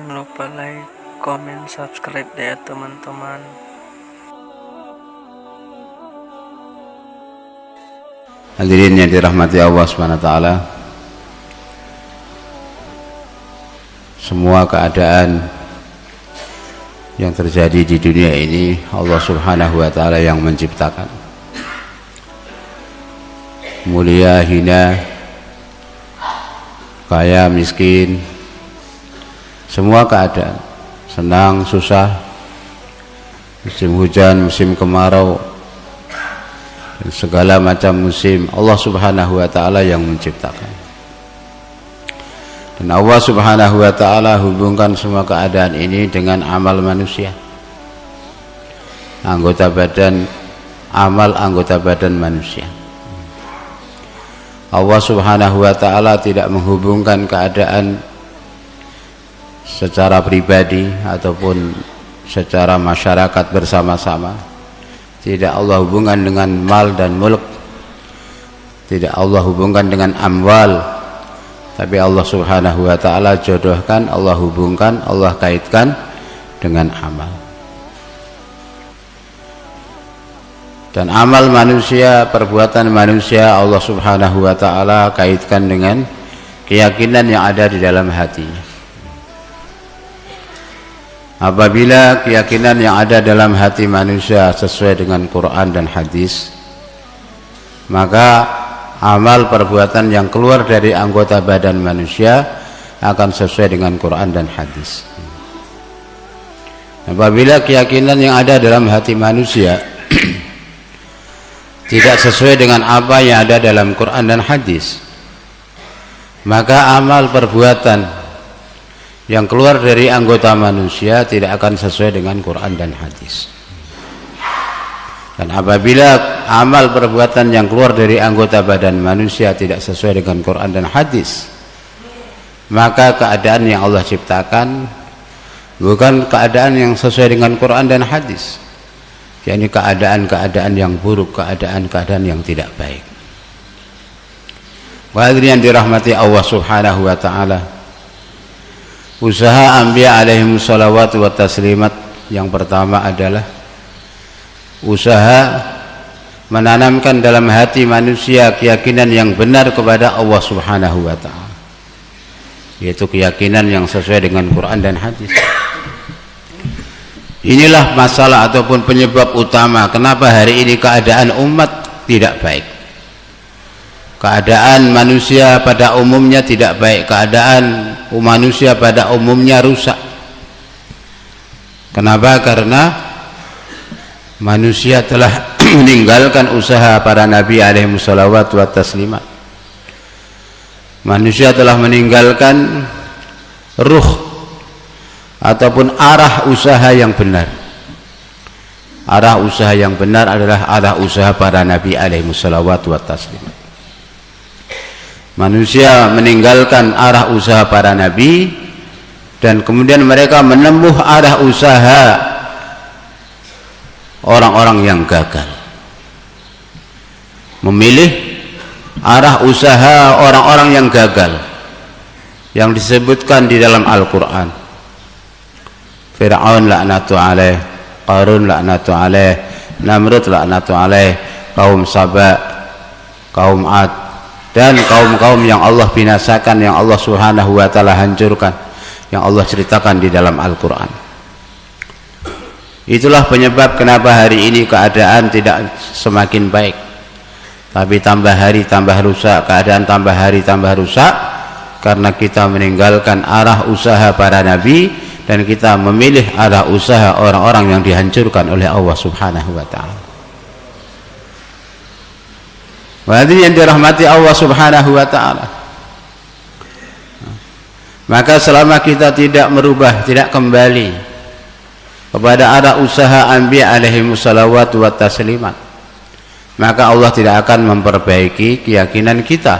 Jangan lupa like, comment, subscribe ya teman-teman. Hadirin yang dirahmati Allah Subhanahu wa taala. Semua keadaan yang terjadi di dunia ini Allah Subhanahu wa taala yang menciptakan. Mulia, hina, kaya, miskin, semua keadaan, senang, susah, musim hujan, musim kemarau, dan segala macam musim Allah Subhanahu wa taala yang menciptakan. Dan Allah Subhanahu wa taala hubungkan semua keadaan ini dengan amal manusia. Amal anggota badan manusia. Allah Subhanahu wa taala tidak menghubungkan keadaan secara pribadi ataupun secara masyarakat bersama-sama. Tidak Allah hubungkan dengan mal dan mulk, tidak Allah hubungkan dengan amwal, tapi Allah Subhanahu wa taala jodohkan, Allah hubungkan, Allah kaitkan dengan amal. Dan amal manusia, perbuatan manusia Allah Subhanahu wa taala kaitkan dengan keyakinan yang ada di dalam hatinya. Apabila keyakinan yang ada dalam hati manusia sesuai dengan Quran dan hadis, maka amal perbuatan yang keluar dari anggota badan manusia akan sesuai dengan Quran dan hadis. Apabila keyakinan yang ada dalam hati manusia tidak sesuai dengan apa yang ada dalam Quran dan hadis, maka amal perbuatan yang keluar dari anggota manusia tidak akan sesuai dengan Quran dan hadis. Dan apabila amal perbuatan yang keluar dari anggota badan manusia tidak sesuai dengan Quran dan hadis, maka keadaan yang Allah ciptakan bukan keadaan yang sesuai dengan Quran dan hadis, yakni keadaan-keadaan yang buruk, keadaan-keadaan yang tidak baik. Hadirin yang dirahmati Allah Subhanahu wa taala, usaha anbiya alaihimu salawatu wa taslimat yang pertama adalah usaha menanamkan dalam hati manusia keyakinan yang benar kepada Allah Subhanahu wa ta'ala, yaitu keyakinan yang sesuai dengan Quran dan hadis. Inilah masalah ataupun penyebab utama kenapa hari ini keadaan umat tidak baik. Keadaan manusia pada umumnya tidak baik, keadaan manusia pada umumnya rusak. Kenapa? Karena manusia telah meninggalkan usaha para nabi alaihi salawatu wa taslimat. Manusia telah meninggalkan ruh ataupun arah usaha yang benar. Arah usaha yang benar adalah arah usaha para nabi alaihi salawatu wa taslimat. Manusia meninggalkan arah usaha para nabi dan kemudian mereka menempuh arah usaha orang-orang yang gagal, memilih arah usaha orang-orang yang gagal yang disebutkan di dalam Al-Quran. Fir'aun laknatu alaih, Qarun laknatu alaih, Namrud laknatu alaih, kaum Saba, kaum Ad, dan kaum-kaum yang Allah binasakan, yang Allah Subhanahu wa ta'ala hancurkan, yang Allah ceritakan di dalam Al-Quran. Itulah penyebab kenapa hari ini keadaan tidak semakin baik, tapi tambah hari tambah rusak. Keadaan tambah hari tambah rusak karena kita meninggalkan arah usaha para nabi dan kita memilih arah usaha orang-orang yang dihancurkan oleh Allah Subhanahu wa ta'ala. Hadirin yang dirahmati Allah Subhanahu wa ta'ala, maka selama kita tidak merubah, tidak kembali kepada arah usaha anbiya alaihimu salawatu wa taslimat, maka Allah tidak akan memperbaiki keyakinan kita.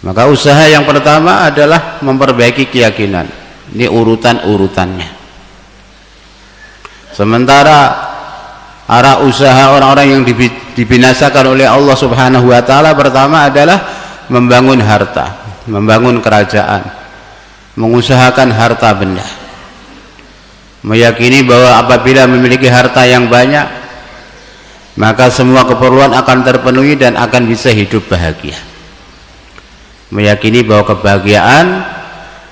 Maka usaha yang pertama adalah memperbaiki keyakinan. Ini urutan-urutannya. Sementara arah usaha orang-orang yang dibinasakan oleh Allah Subhanahu wa ta'ala pertama adalah membangun harta, membangun kerajaan, mengusahakan harta benda, meyakini bahwa apabila memiliki harta yang banyak maka semua keperluan akan terpenuhi dan akan bisa hidup bahagia, meyakini bahwa kebahagiaan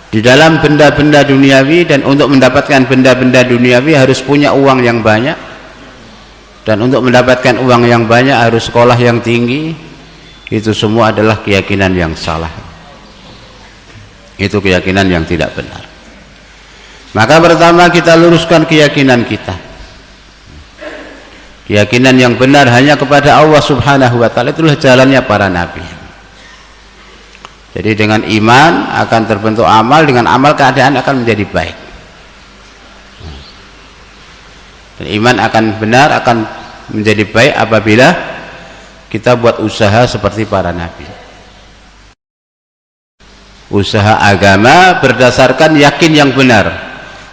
di dalam benda-benda duniawi, dan untuk mendapatkan benda-benda duniawi harus punya uang yang banyak, dan untuk mendapatkan uang yang banyak harus sekolah yang tinggi. Itu semua adalah keyakinan yang salah, itu keyakinan yang tidak benar. Maka pertama kita luruskan keyakinan kita. Keyakinan yang benar hanya kepada Allah Subhanahu wa ta'ala, itulah jalannya para nabi. Jadi dengan iman akan terbentuk amal, dengan amal keadaan akan menjadi baik. Dan iman akan benar, akan menjadi baik apabila kita buat usaha seperti para nabi. Usaha agama berdasarkan yakin yang benar.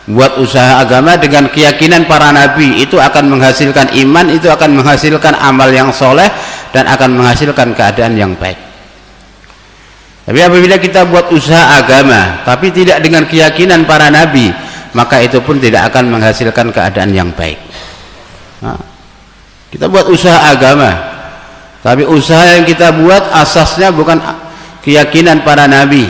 Buat usaha agama dengan keyakinan para nabi, itu akan menghasilkan iman, itu akan menghasilkan amal yang soleh, dan akan menghasilkan keadaan yang baik. Tapi apabila kita buat usaha agama tapi tidak dengan keyakinan para nabi, maka itu pun tidak akan menghasilkan keadaan yang baik. Nah, kita buat usaha agama tapi usaha yang kita buat asasnya bukan keyakinan para nabi,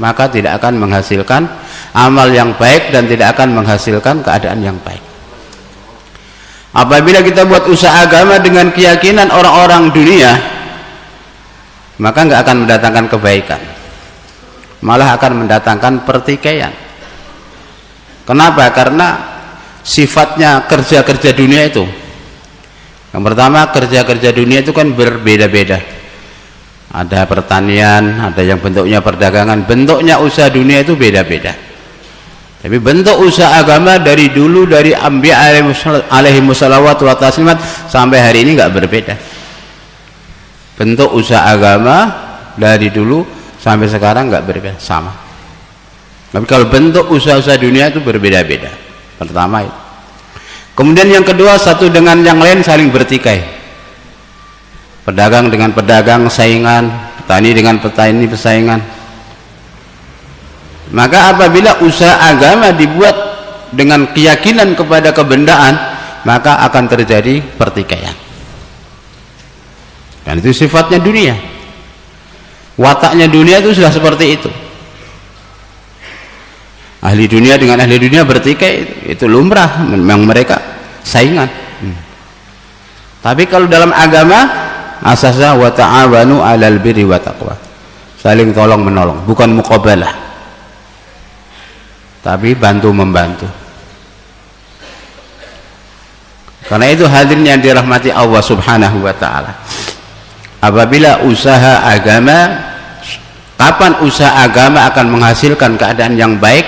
maka tidak akan menghasilkan amal yang baik dan tidak akan menghasilkan keadaan yang baik. Apabila kita buat usaha agama dengan keyakinan orang-orang dunia, maka nggak akan mendatangkan kebaikan, malah akan mendatangkan pertikaian. Kenapa? Karena sifatnya kerja-kerja dunia itu, yang pertama, kerja-kerja dunia itu kan berbeda-beda. Ada pertanian, ada yang bentuknya perdagangan, bentuknya usaha dunia itu beda-beda. Tapi bentuk usaha agama dari dulu, dari Anbiya alaihi wassalawatu wa taslimat sampai hari ini nggak berbeda. Bentuk usaha agama dari dulu sampai sekarang nggak berbeda, sama. Tapi kalau bentuk usaha-usaha dunia itu berbeda-beda. Pertama itu. Kemudian yang kedua, satu dengan yang lain saling bertikai. Pedagang dengan pedagang saingan, petani dengan petani persaingan. Maka apabila usaha agama dibuat dengan keyakinan kepada kebendaan, maka akan terjadi pertikaian. Dan itu sifatnya dunia, wataknya dunia itu sudah seperti itu. Ahli dunia dengan ahli dunia bertikai, itu lumrah, memang mereka saingan. Tapi kalau dalam agama asasnya wa ta'awanu 'alal birri wa taqwa, saling tolong menolong, bukan muqabalah, tapi bantu membantu. Karena itu hadirin yang dirahmati Allah Subhanahu wa ta'ala, apabila usaha agama, kapan usaha agama akan menghasilkan keadaan yang baik,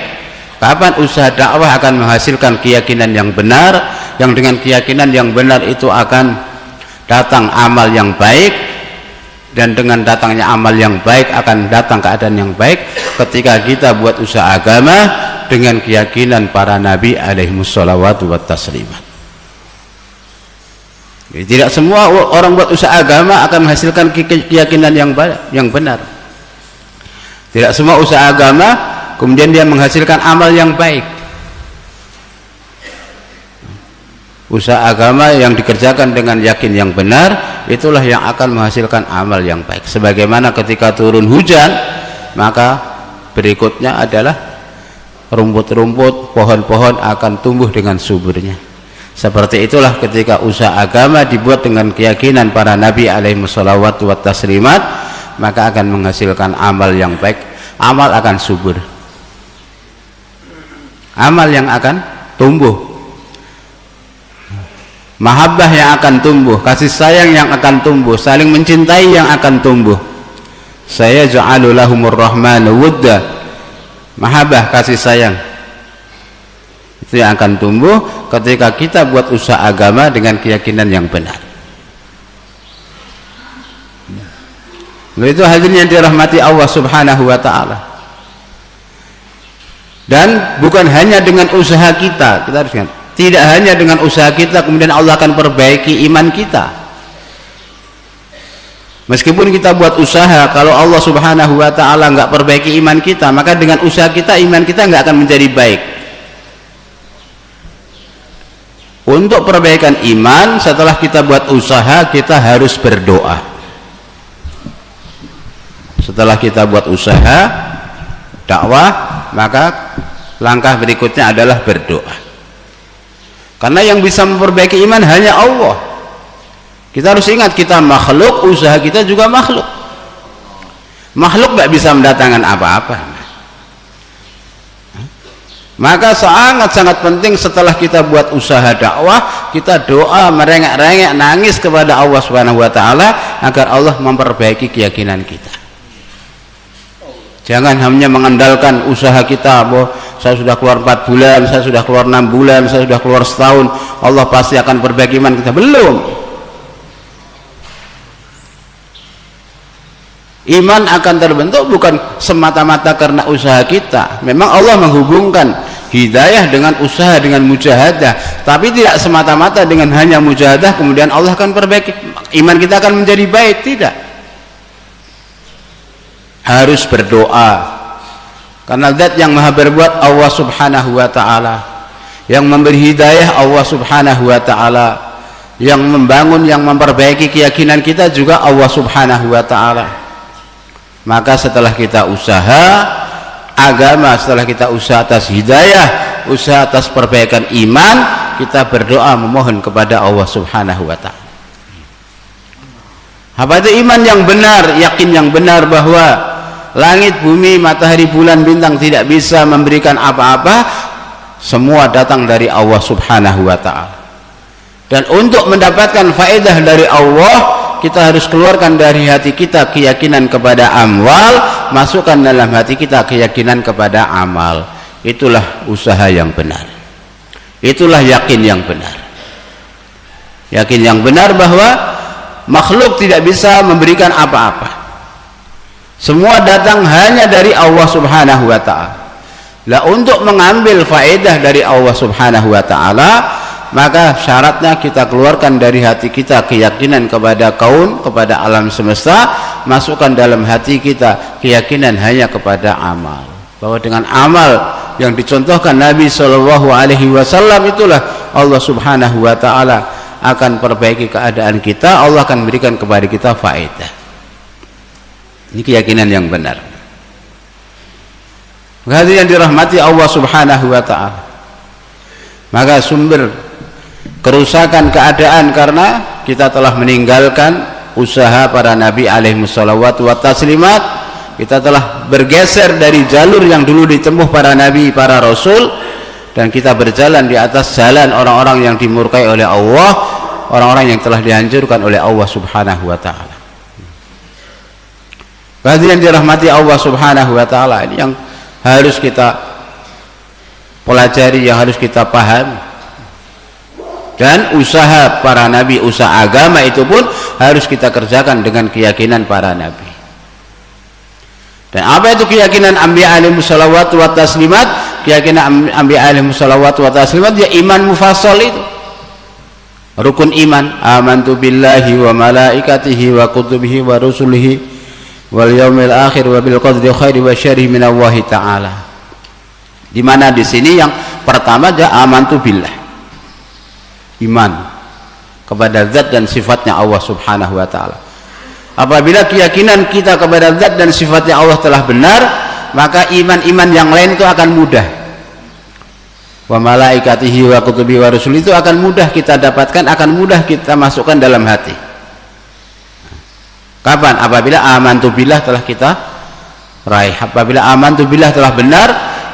kapan usaha dakwah akan menghasilkan keyakinan yang benar, yang dengan keyakinan yang benar itu akan datang amal yang baik, dan dengan datangnya amal yang baik akan datang keadaan yang baik ketika kita buat usaha agama dengan keyakinan para nabi alaihi wassalawatu wa taslimat. Tidak semua orang buat usaha agama akan menghasilkan keyakinan yang benar. Tidak semua usaha agama kemudian dia menghasilkan amal yang baik. Usaha agama yang dikerjakan dengan yakin yang benar, itulah yang akan menghasilkan amal yang baik. Sebagaimana ketika turun hujan, maka berikutnya adalah rumput-rumput, pohon-pohon akan tumbuh dengan suburnya. Seperti itulah ketika usaha agama dibuat dengan keyakinan para nabi alaihi wassalawatu wa taslimat, maka akan menghasilkan amal yang baik. Amal akan subur, amal yang akan tumbuh, mahabbah yang akan tumbuh, kasih sayang yang akan tumbuh, saling mencintai yang akan tumbuh. Saya ja'alu lahumur rahmanu wudda, mahabbah, kasih sayang, itu yang akan tumbuh ketika kita buat usaha agama dengan keyakinan yang benar. Itu hadirin yang dirahmati Allah Subhanahu wa ta'ala. Dan bukan hanya dengan usaha kita harus ingat, tidak hanya dengan usaha kita kemudian Allah akan perbaiki iman kita. Meskipun kita buat usaha, kalau Allah Subhanahu wa ta'ala nggak perbaiki iman kita, maka dengan usaha kita, iman kita nggak akan menjadi baik. Untuk perbaikan iman, setelah kita buat usaha, kita harus berdoa. Setelah kita buat usaha dakwah, maka langkah berikutnya adalah berdoa. Karena yang bisa memperbaiki iman hanya Allah. Kita harus ingat, kita makhluk, usaha kita juga makhluk. Makhluk nggak bisa mendatangkan apa-apa. Maka sangat-sangat penting setelah kita buat usaha dakwah, kita doa, merengek-rengek, nangis kepada Allah Subhanahu wa ta'ala agar Allah memperbaiki keyakinan kita. Jangan hanya mengandalkan usaha kita, bahwa saya sudah keluar 4 bulan, saya sudah keluar 6 bulan, saya sudah keluar setahun, Allah pasti akan perbaiki iman kita. Belum. Iman akan terbentuk bukan semata-mata karena usaha kita. Memang Allah menghubungkan hidayah dengan usaha, dengan mujahadah, tapi tidak semata-mata dengan hanya mujahadah kemudian Allah akan perbaiki iman kita akan menjadi baik. Tidak, harus berdoa, karena zat yang maha berbuat Allah Subhanahu wa ta'ala, yang memberi hidayah Allah Subhanahu wa ta'ala, yang membangun, yang memperbaiki keyakinan kita juga Allah Subhanahu wa ta'ala. Maka setelah kita usaha agama, setelah kita usaha atas hidayah, usaha atas perbaikan iman, kita berdoa memohon kepada Allah Subhanahu wa ta'ala. Apa itu iman yang benar? Yakin yang benar bahwa langit, bumi, matahari, bulan, bintang tidak bisa memberikan apa-apa, semua datang dari Allah Subhanahu wa ta'ala. Dan untuk mendapatkan faedah dari Allah, kita harus keluarkan dari hati kita keyakinan kepada amwal, masukkan dalam hati kita keyakinan kepada amal. Itulah usaha yang benar, itulah yakin yang benar. Yakin yang benar bahwa makhluk tidak bisa memberikan apa-apa, semua datang hanya dari Allah Subhanahu wa ta'ala. Lah untuk mengambil faedah dari Allah Subhanahu wa ta'ala, maka syaratnya kita keluarkan dari hati kita keyakinan kepada kaun, kepada alam semesta, masukkan dalam hati kita keyakinan hanya kepada amal, bahwa dengan amal yang dicontohkan Nabi SAW, itulah Allah Subhanahu wa ta'ala akan perbaiki keadaan kita, Allah akan berikan kepada kita faedah. Ini keyakinan yang benar. Hadirin yang dirahmati Allah Subhanahu wa ta'ala, maka sumber kerusakan keadaan karena kita telah meninggalkan usaha para nabi alaihi wassalatu wa taslimat. Kita telah bergeser dari jalur yang dulu ditempuh para nabi, para rasul, dan kita berjalan di atas jalan orang-orang yang dimurkai oleh Allah, orang-orang yang telah dihancurkan oleh Allah Subhanahu wa ta'ala. Hadirin dirahmati Allah Subhanahu wa ta'ala, ini yang harus kita pelajari, yang harus kita pahami. Dan usaha para nabi, usaha agama itu pun harus kita kerjakan dengan keyakinan para nabi. Dan apa itu keyakinan anbiya alaihi wassalatu wa taslimat? Keyakinan anbiya alaihi wassalatu wa taslimat, ya iman mufassal itu. Rukun iman, amantu billahi wa malaikatihi wa kutubihi wa rusulihi wal yaumil akhir wa bil qadri khairi wa syarri min Allah ta'ala. Di mana di sini yang pertama dia amantu billah, iman kepada zat dan sifatnya Allah Subhanahu wa ta'ala. Apabila keyakinan kita kepada zat dan sifatnya Allah telah benar, maka iman-iman yang lain itu akan mudah. Wa malaikatihi wa kutubihi wa rusuli itu akan mudah kita dapatkan, akan mudah kita masukkan dalam hati. Kapan? Apabila amantu billah telah kita raih. Apabila amantu billah telah benar,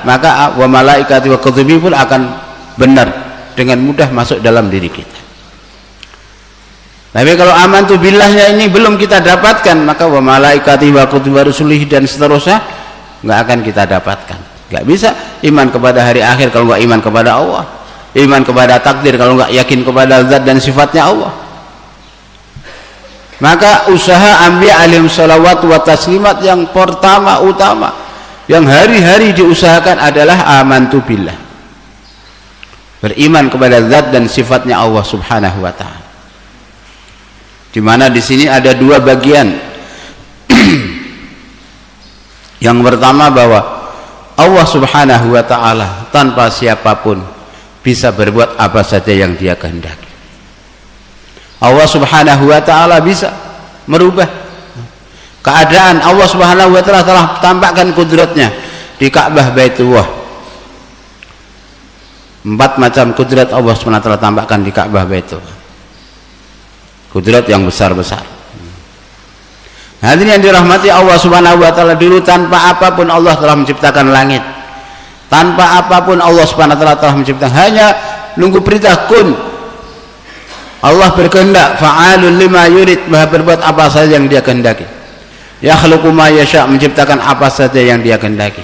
maka wa malaikatihi wa kutubihi pun akan benar, dengan mudah masuk dalam diri kita. Tapi kalau amantu billahnya ini belum kita dapatkan, maka wa malaikatihi wa kutubihi wa rusulihi dan seterusnya nggak akan kita dapatkan. Nggak bisa iman kepada hari akhir kalau nggak iman kepada Allah, iman kepada takdir kalau nggak yakin kepada zat dan sifatnya Allah. Maka usaha anbiya alaihi salawatu wa taslimat yang pertama utama, yang hari-hari diusahakan adalah amantu billah, beriman kepada zat dan sifatnya Allah Subhanahu wa ta'ala. di mana di sini ada dua bagian. Yang pertama bahwa Allah Subhanahu wa taala tanpa siapapun bisa berbuat apa saja yang Dia kehendaki. Allah Subhanahu wa taala bisa merubah keadaan. Allah Subhanahu wa taala telah tampakkan kudratnya di Ka'bah Baitullah. 4 macam kudrat Allah Subhanahu wa taala tampakkan di Ka'bah Baitullah. Kudrat yang besar-besar. Hadirin yang dirahmati Allah Subhanahu wa taala, dulu tanpa apapun Allah telah menciptakan langit. Tanpa apapun Allah Subhanahu wa taala telah menciptakan, hanya nunggu perintah kun. Allah berkehendak, fa'alul lima yurid, Maha berbuat apa saja yang Dia kehendaki. Yakhluqu ma yasha, menciptakan apa saja yang Dia kehendaki.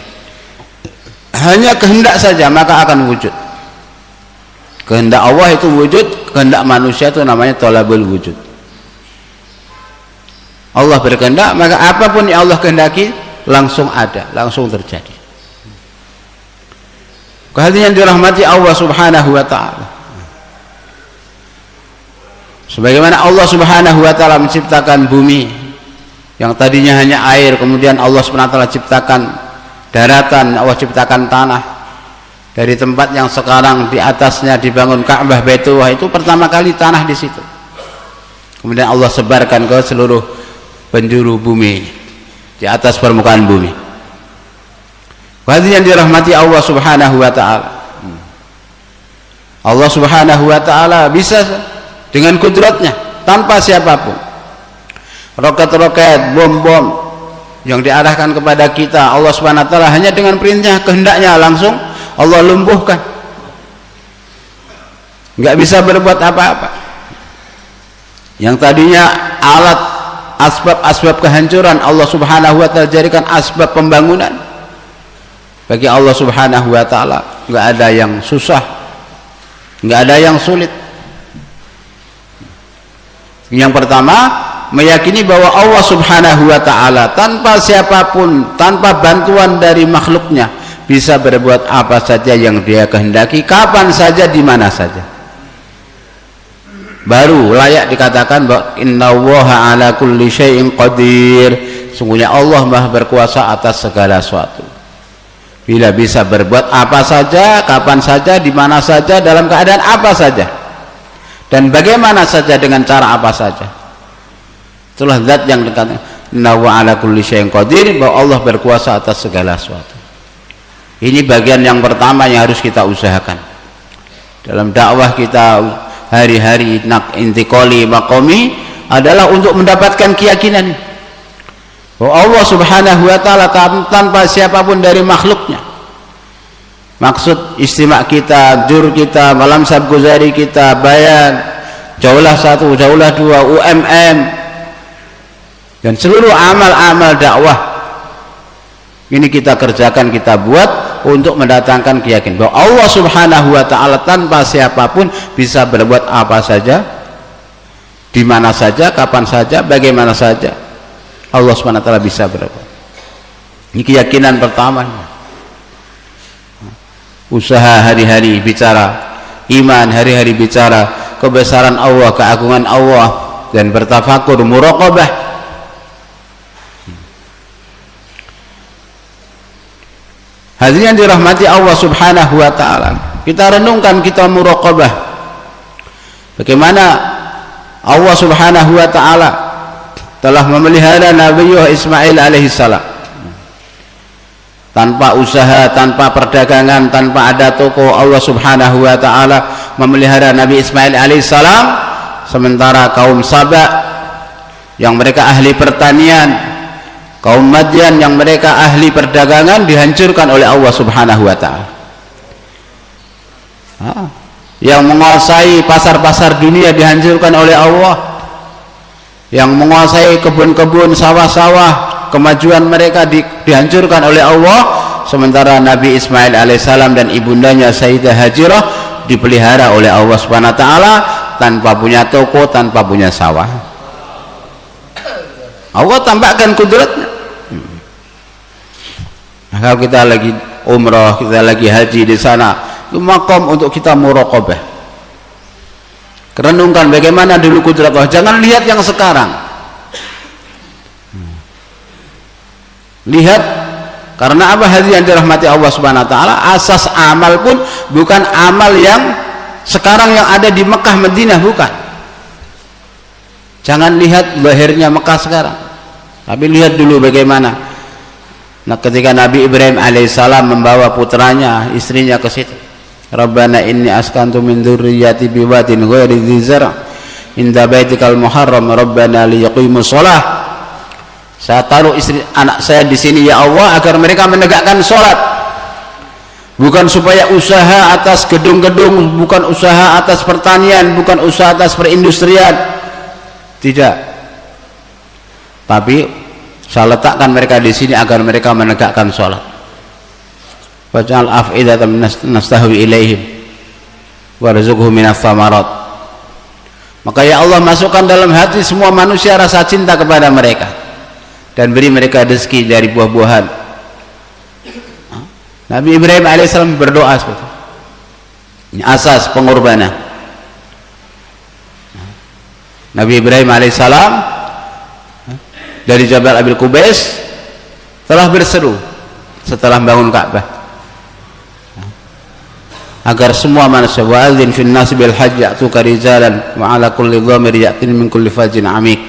Hanya kehendak saja maka akan wujud. Kehendak Allah itu wujud, kehendak manusia itu namanya thalabul wujud. Allah berkehendak, maka apapun yang Allah kehendaki langsung ada, langsung terjadi. Kehadiran yang dirahmati Allah Subhanahu wa taala. Sebagaimana Allah Subhanahu wa taala menciptakan bumi yang tadinya hanya air, kemudian Allah Subhanahu wa taala ciptakan daratan, Allah ciptakan tanah. Dari tempat yang sekarang di atasnya dibangun Ka'bah Baitullah, itu pertama kali tanah di situ. Kemudian Allah sebarkan ke seluruh penjuru bumi, di atas permukaan bumi. Hadirin yang dirahmati Allah Subhanahu wa taala. Allah Subhanahu wa taala bisa dengan kudratnya tanpa siapapun. Roket-roket, bom-bom yang diarahkan kepada kita, Allah Subhanahu wa taala hanya dengan perintah kehendaknya langsung Allah lumpuhkan. Enggak bisa berbuat apa-apa. Yang tadinya alat asbab kehancuran, Allah Subhanahu wa taala jadikan asbab pembangunan. Bagi Allah Subhanahu wa taala enggak ada yang susah, enggak ada yang sulit. Yang pertama, meyakini bahwa Allah Subhanahu wa taala tanpa siapapun, tanpa bantuan dari makhluknya, bisa berbuat apa saja yang Dia kehendaki, kapan saja, di mana saja. Baru layak dikatakan bahwa innallaha ala kulli syai'in qadir, sungguhnya Allah Maha berkuasa atas segala sesuatu. Bila bisa berbuat apa saja, kapan saja, di mana saja, dalam keadaan apa saja, dan bagaimana saja, dengan cara apa saja. Itulah zat yang dikatakan innahu ala kulli syai'in qadir, bahwa Allah berkuasa atas segala sesuatu. Ini bagian yang pertama yang harus kita usahakan dalam dakwah kita hari-hari. Intiqali maqami adalah untuk mendapatkan keyakinan bahwa Allah Subhanahu wa taala tanpa siapapun dari makhluknya. Maksud istimak kita, jur kita, malam sabguzari kita, bayan, jaulah 1, jaulah 2, UMM, dan seluruh amal-amal dakwah ini kita kerjakan, kita buat untuk mendatangkan keyakinan bahwa Allah Subhanahu wa taala tanpa siapapun bisa berbuat apa saja, di mana saja, kapan saja, bagaimana saja. Allah Subhanahu wa taala bisa berbuat. Ini keyakinan pertama. Usaha hari-hari bicara iman, hari-hari bicara kebesaran Allah, keagungan Allah, dan bertafakur, muraqabah. Hadirin yang dirahmati Allah Subhanahu wa taala, kita renungkan, kita muraqabah bagaimana Allah Subhanahu wa taala telah memelihara Nabi Ismail alaihissalam tanpa usaha, tanpa perdagangan, tanpa ada toko. Allah Subhanahu wa taala memelihara Nabi Ismail alaihissalam, sementara kaum Saba yang mereka ahli pertanian, kaum Madian yang mereka ahli perdagangan, dihancurkan oleh Allah Subhanahu wa taala. Yang menguasai pasar-pasar dunia dihancurkan oleh Allah. Yang menguasai kebun-kebun, sawah-sawah, kemajuan mereka dihancurkan oleh Allah. Sementara Nabi Ismail alaihissalam dan ibundanya Sayyidah Hajirah dipelihara oleh Allah Subhanahu wa taala tanpa punya toko, tanpa punya sawah. Allah tampakkan kudratnya. Kalau kita lagi umrah, kita lagi haji di sana, itu makom untuk kita muraqabah. Renungkan bagaimana dulu kudrat Allah. Jangan lihat yang sekarang. Lihat, karena apa? Hadirin yang dirahmati Allah Subhanahu wa taala, asas amal pun bukan amal yang sekarang yang ada di Mekah Madinah, bukan. Jangan lihat lahirnya Mekah sekarang, tapi lihat dulu bagaimana. Nah, ketika Nabi Ibrahim alaihissalam membawa putranya, istrinya ke situ. Rabbana inni askantu min dzurriyyati biwadin ghairi dzi zar' inda baitikal muharram rabbana liyaqimus shalah. Saya taruh istri anak saya di sini ya Allah agar mereka menegakkan salat. Bukan supaya usaha atas gedung-gedung, bukan usaha atas pertanian, bukan usaha atas perindustrian. Tidak. Tapi saya letakkan mereka di sini agar mereka menegakkan salat. Waj'al af'idatan nastahwi ilaihim warzuqhum minas thamarat. Maka ya Allah, masukkan dalam hati semua manusia rasa cinta kepada mereka dan beri mereka rezeki dari buah-buahan. Nabi Ibrahim alaihissalam berdoa seperti itu. Ini asas pengorbanan. Nabi Ibrahim alaihissalam dari Jabal Abil Qubais telah berseru setelah bangun Ka'bah agar semua manusia, wa'adzin fin nasi bil hajj ya'tuka rijalan wa 'ala kulli dhamir ya'tin min kulli fajjin 'amiq.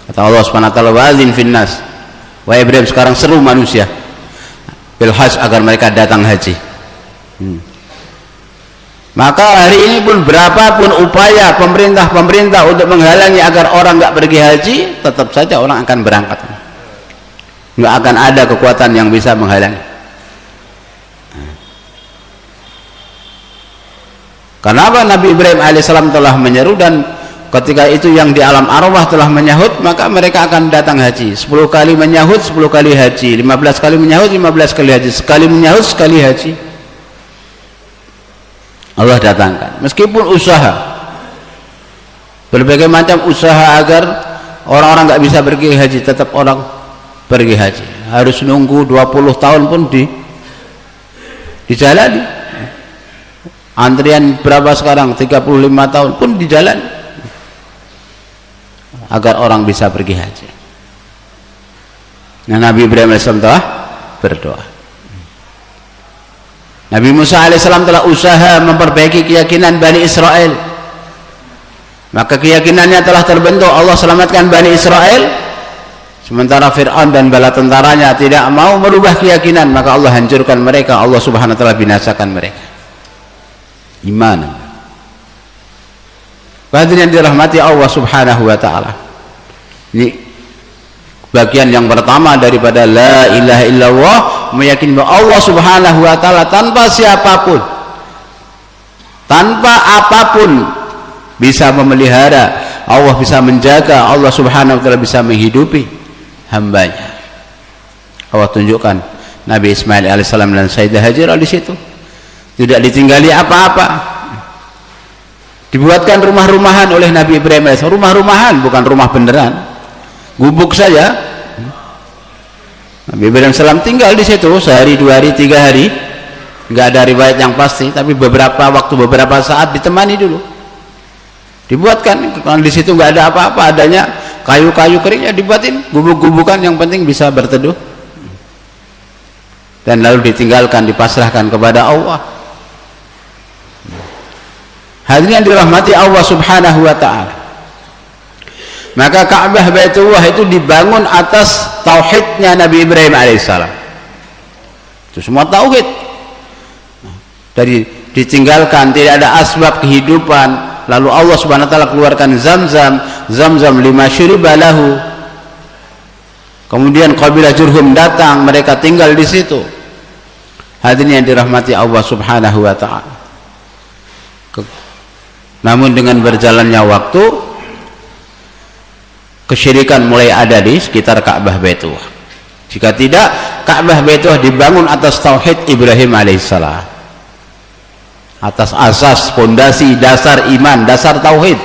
Kata Allah Subhanahu wa taala, wa'adzin fin nas. Wahai Ibrahim, sekarang seru manusia bil hajj agar mereka datang haji. Maka hari ini pun berapapun upaya pemerintah untuk menghalangi agar orang enggak pergi haji, tetap saja orang akan berangkat. Enggak akan ada kekuatan yang bisa menghalangi. Kenapa Nabi Ibrahim alaihissalam telah menyeru, dan ketika itu yang di alam arwah telah menyahut, maka mereka akan datang haji. 10 kali menyahut, 10 kali haji. 15 kali menyahut, 15 kali haji. Sekali menyahut, sekali haji. Allah datangkan. Meskipun usaha, berbagai macam usaha agar orang-orang nggak bisa pergi haji, tetap orang pergi haji. Harus nunggu 20 tahun pun dijalani. Antrian berapa sekarang? 35 tahun pun di jalan agar orang bisa pergi haji. Nah, Nabi Ibrahim AS telah berdoa. Nabi Musa AS telah usaha memperbaiki keyakinan Bani Israel. Maka keyakinannya telah terbentuk. Allah selamatkan Bani Israel, sementara Fir'aun dan bala tentaranya tidak mau merubah keyakinan, maka Allah hancurkan mereka. Allah Subhanahu wa taala binasakan mereka. Iman. Hadirin yang dirahmati Allah Subhanahu wa taala. Ini bagian yang pertama daripada la ilaha illallah, meyakini bahwa Allah Subhanahu wa taala tanpa siapapun, tanpa apapun bisa memelihara, Allah bisa menjaga, Allah Subhanahu wa taala bisa menghidupi hambanya. Allah tunjukkan Nabi Ismail alaihissalam dan Sayyidah Hajar di situ. Tidak ditinggali apa-apa. Dibuatkan rumah-rumahan oleh Nabi Ibrahim AS. Rumah-rumahan, bukan rumah beneran. Gubuk saja. Nabi Ibrahim AS tinggal di situ sehari, 2 hari, 3 hari. Enggak ada riwayat yang pasti, tapi beberapa saat ditemani dulu. Dibuatkan, kalau di situ enggak ada apa-apa, adanya kayu-kayu keringnya dibuatin, gubuk-gubukan, yang penting bisa berteduh. Dan lalu ditinggalkan, dipasrahkan kepada Allah. Hadirin yang dirahmati Allah Subhanahu wa taala. Maka Ka'bah Baitullah itu dibangun atas tauhidnya Nabi Ibrahim alaihissalam. Itu semua tauhid. Dari ditinggalkan, tidak ada asbab kehidupan, lalu Allah Subhanahu wa taala keluarkan Zamzam lima syuriba lahu. Kemudian kabilah Jurhum datang, mereka tinggal di situ. Hadirin yang dirahmati Allah Subhanahu wa taala. Namun dengan berjalannya waktu, kesyirikan mulai ada di sekitar Ka'bah Baitullah. Jika tidak, Ka'bah Baitullah dibangun atas tauhid Ibrahim alaihissalam, atas asas fondasi dasar iman, dasar tauhid.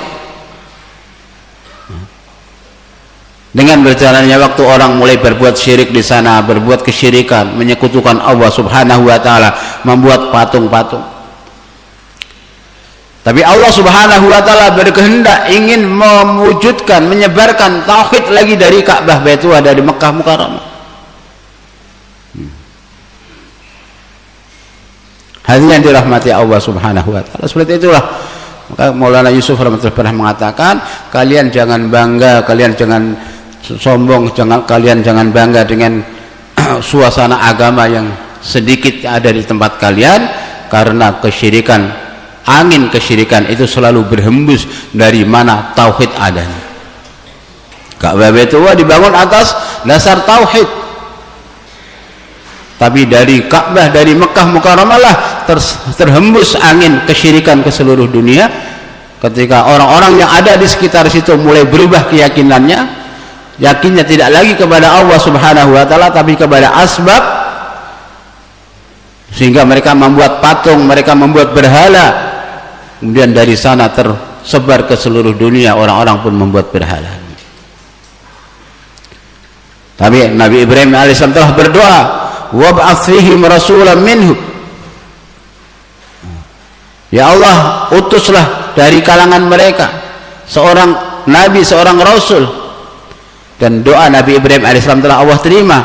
Dengan berjalannya waktu, orang mulai berbuat syirik di sana, berbuat kesyirikan, menyekutukan Allah Subhanahu wa taala, membuat patung-patung. Tapi Allah Subhanahu wa taala berkehendak ingin mewujudkan, menyebarkan tauhid lagi dari Ka'bah Baitullah, dari Mekah Mukarramah. Hadirin yang dirahmati Allah Subhanahu wa taala, seperti itulah. Maka Maulana Yusuf rahmatullah pernah mengatakan, kalian jangan bangga, kalian jangan sombong, kalian jangan bangga dengan suasana agama yang sedikit ada di tempat kalian, karena kesyirikan, angin kesyirikan itu selalu berhembus dari mana tauhid adanya. Ka'bah Baitullah dibangun atas dasar tauhid, tapi dari Ka'bah, dari Mekah Mukarramah lah terhembus angin kesyirikan ke seluruh dunia. Ketika orang-orang yang ada di sekitar situ mulai berubah keyakinannya, yakinnya tidak lagi kepada Allah Subhanahu wa taala tapi kepada asbab, sehingga mereka membuat patung, mereka membuat berhala. Kemudian dari sana tersebar ke seluruh dunia, orang-orang pun membuat berhala. Tapi Nabi Ibrahim alaihissalam telah berdoa, wab'ats fihim rasulan minhum, ya Allah, utuslah dari kalangan mereka seorang nabi, seorang rasul. Dan doa Nabi Ibrahim alaihissalam telah Allah terima,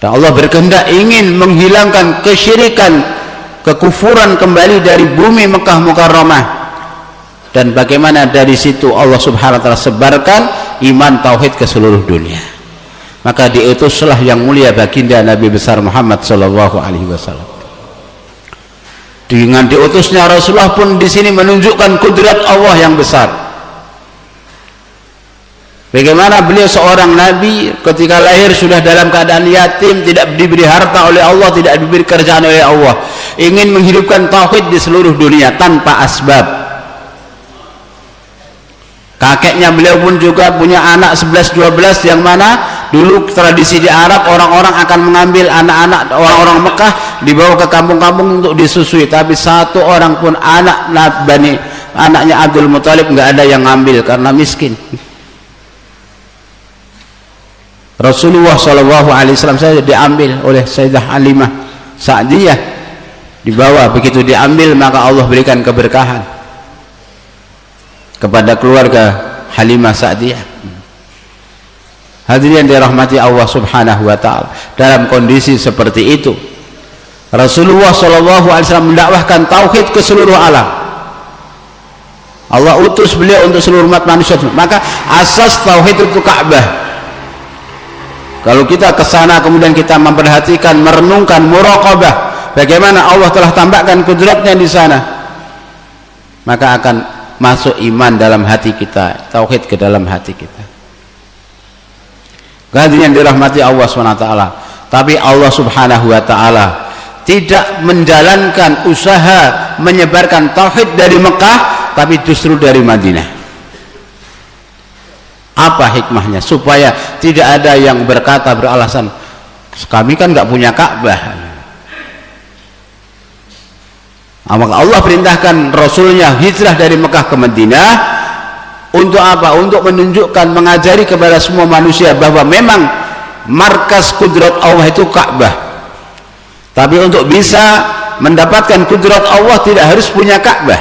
dan Allah berkehendak ingin menghilangkan kesyirikan, kekufuran kembali dari bumi Mekah Mukarramah. Dan bagaimana dari situ Allah Subhanahu wa taala sebarkan iman tauhid ke seluruh dunia. Maka diutuslah yang mulia baginda Nabi besar Muhammad sallallahu alaihi wasallam. Dengan diutusnya Rasulullah pun di sini menunjukkan kudrat Allah yang besar. Bagaimana beliau seorang nabi ketika lahir sudah dalam keadaan yatim, tidak diberi harta oleh Allah, tidak diberi kerjaan oleh Allah, ingin menghidupkan tauhid di seluruh dunia tanpa asbab. Kakeknya beliau pun juga punya anak 11-12, yang mana dulu tradisi di Arab orang-orang akan mengambil anak-anak orang-orang Mekah dibawa ke kampung-kampung untuk disusui, tapi satu orang pun anaknya Abdul Muthalib nggak ada yang ngambil karena miskin. Rasulullah SAW saja diambil oleh Sayyidah Halimah Sa'diyah, dibawa. Begitu diambil maka Allah berikan keberkahan kepada keluarga Halimah Sa'diyah. Hadirin dirahmati Allah Subhanahu wa taala, dalam kondisi seperti itu Rasulullah SAW mendakwahkan tauhid ke seluruh alam. Allah utus beliau untuk seluruh umat manusia. Maka asas tauhid itu Ka'bah. Kalau kita ke sana kemudian kita memperhatikan, merenungkan, muraqabah bagaimana Allah telah tampakkan kudratnya di sana, maka akan masuk iman dalam hati kita, tauhid ke dalam hati kita. Hadirin yang dirahmati Allah SWT. Tapi Allah Subhanahu wa taala tidak menjalankan usaha menyebarkan tauhid dari Mekah, tapi justru dari Madinah. Apa hikmahnya? Supaya tidak ada yang berkata, beralasan, kami kan nggak punya Ka'bah. Maka Allah perintahkan Rasulnya hijrah dari Mekah ke Madinah. Untuk apa? Untuk menunjukkan, mengajari kepada semua manusia bahwa memang markas kudrat Allah itu Ka'bah. Tapi untuk bisa mendapatkan kudrat Allah tidak harus punya Ka'bah.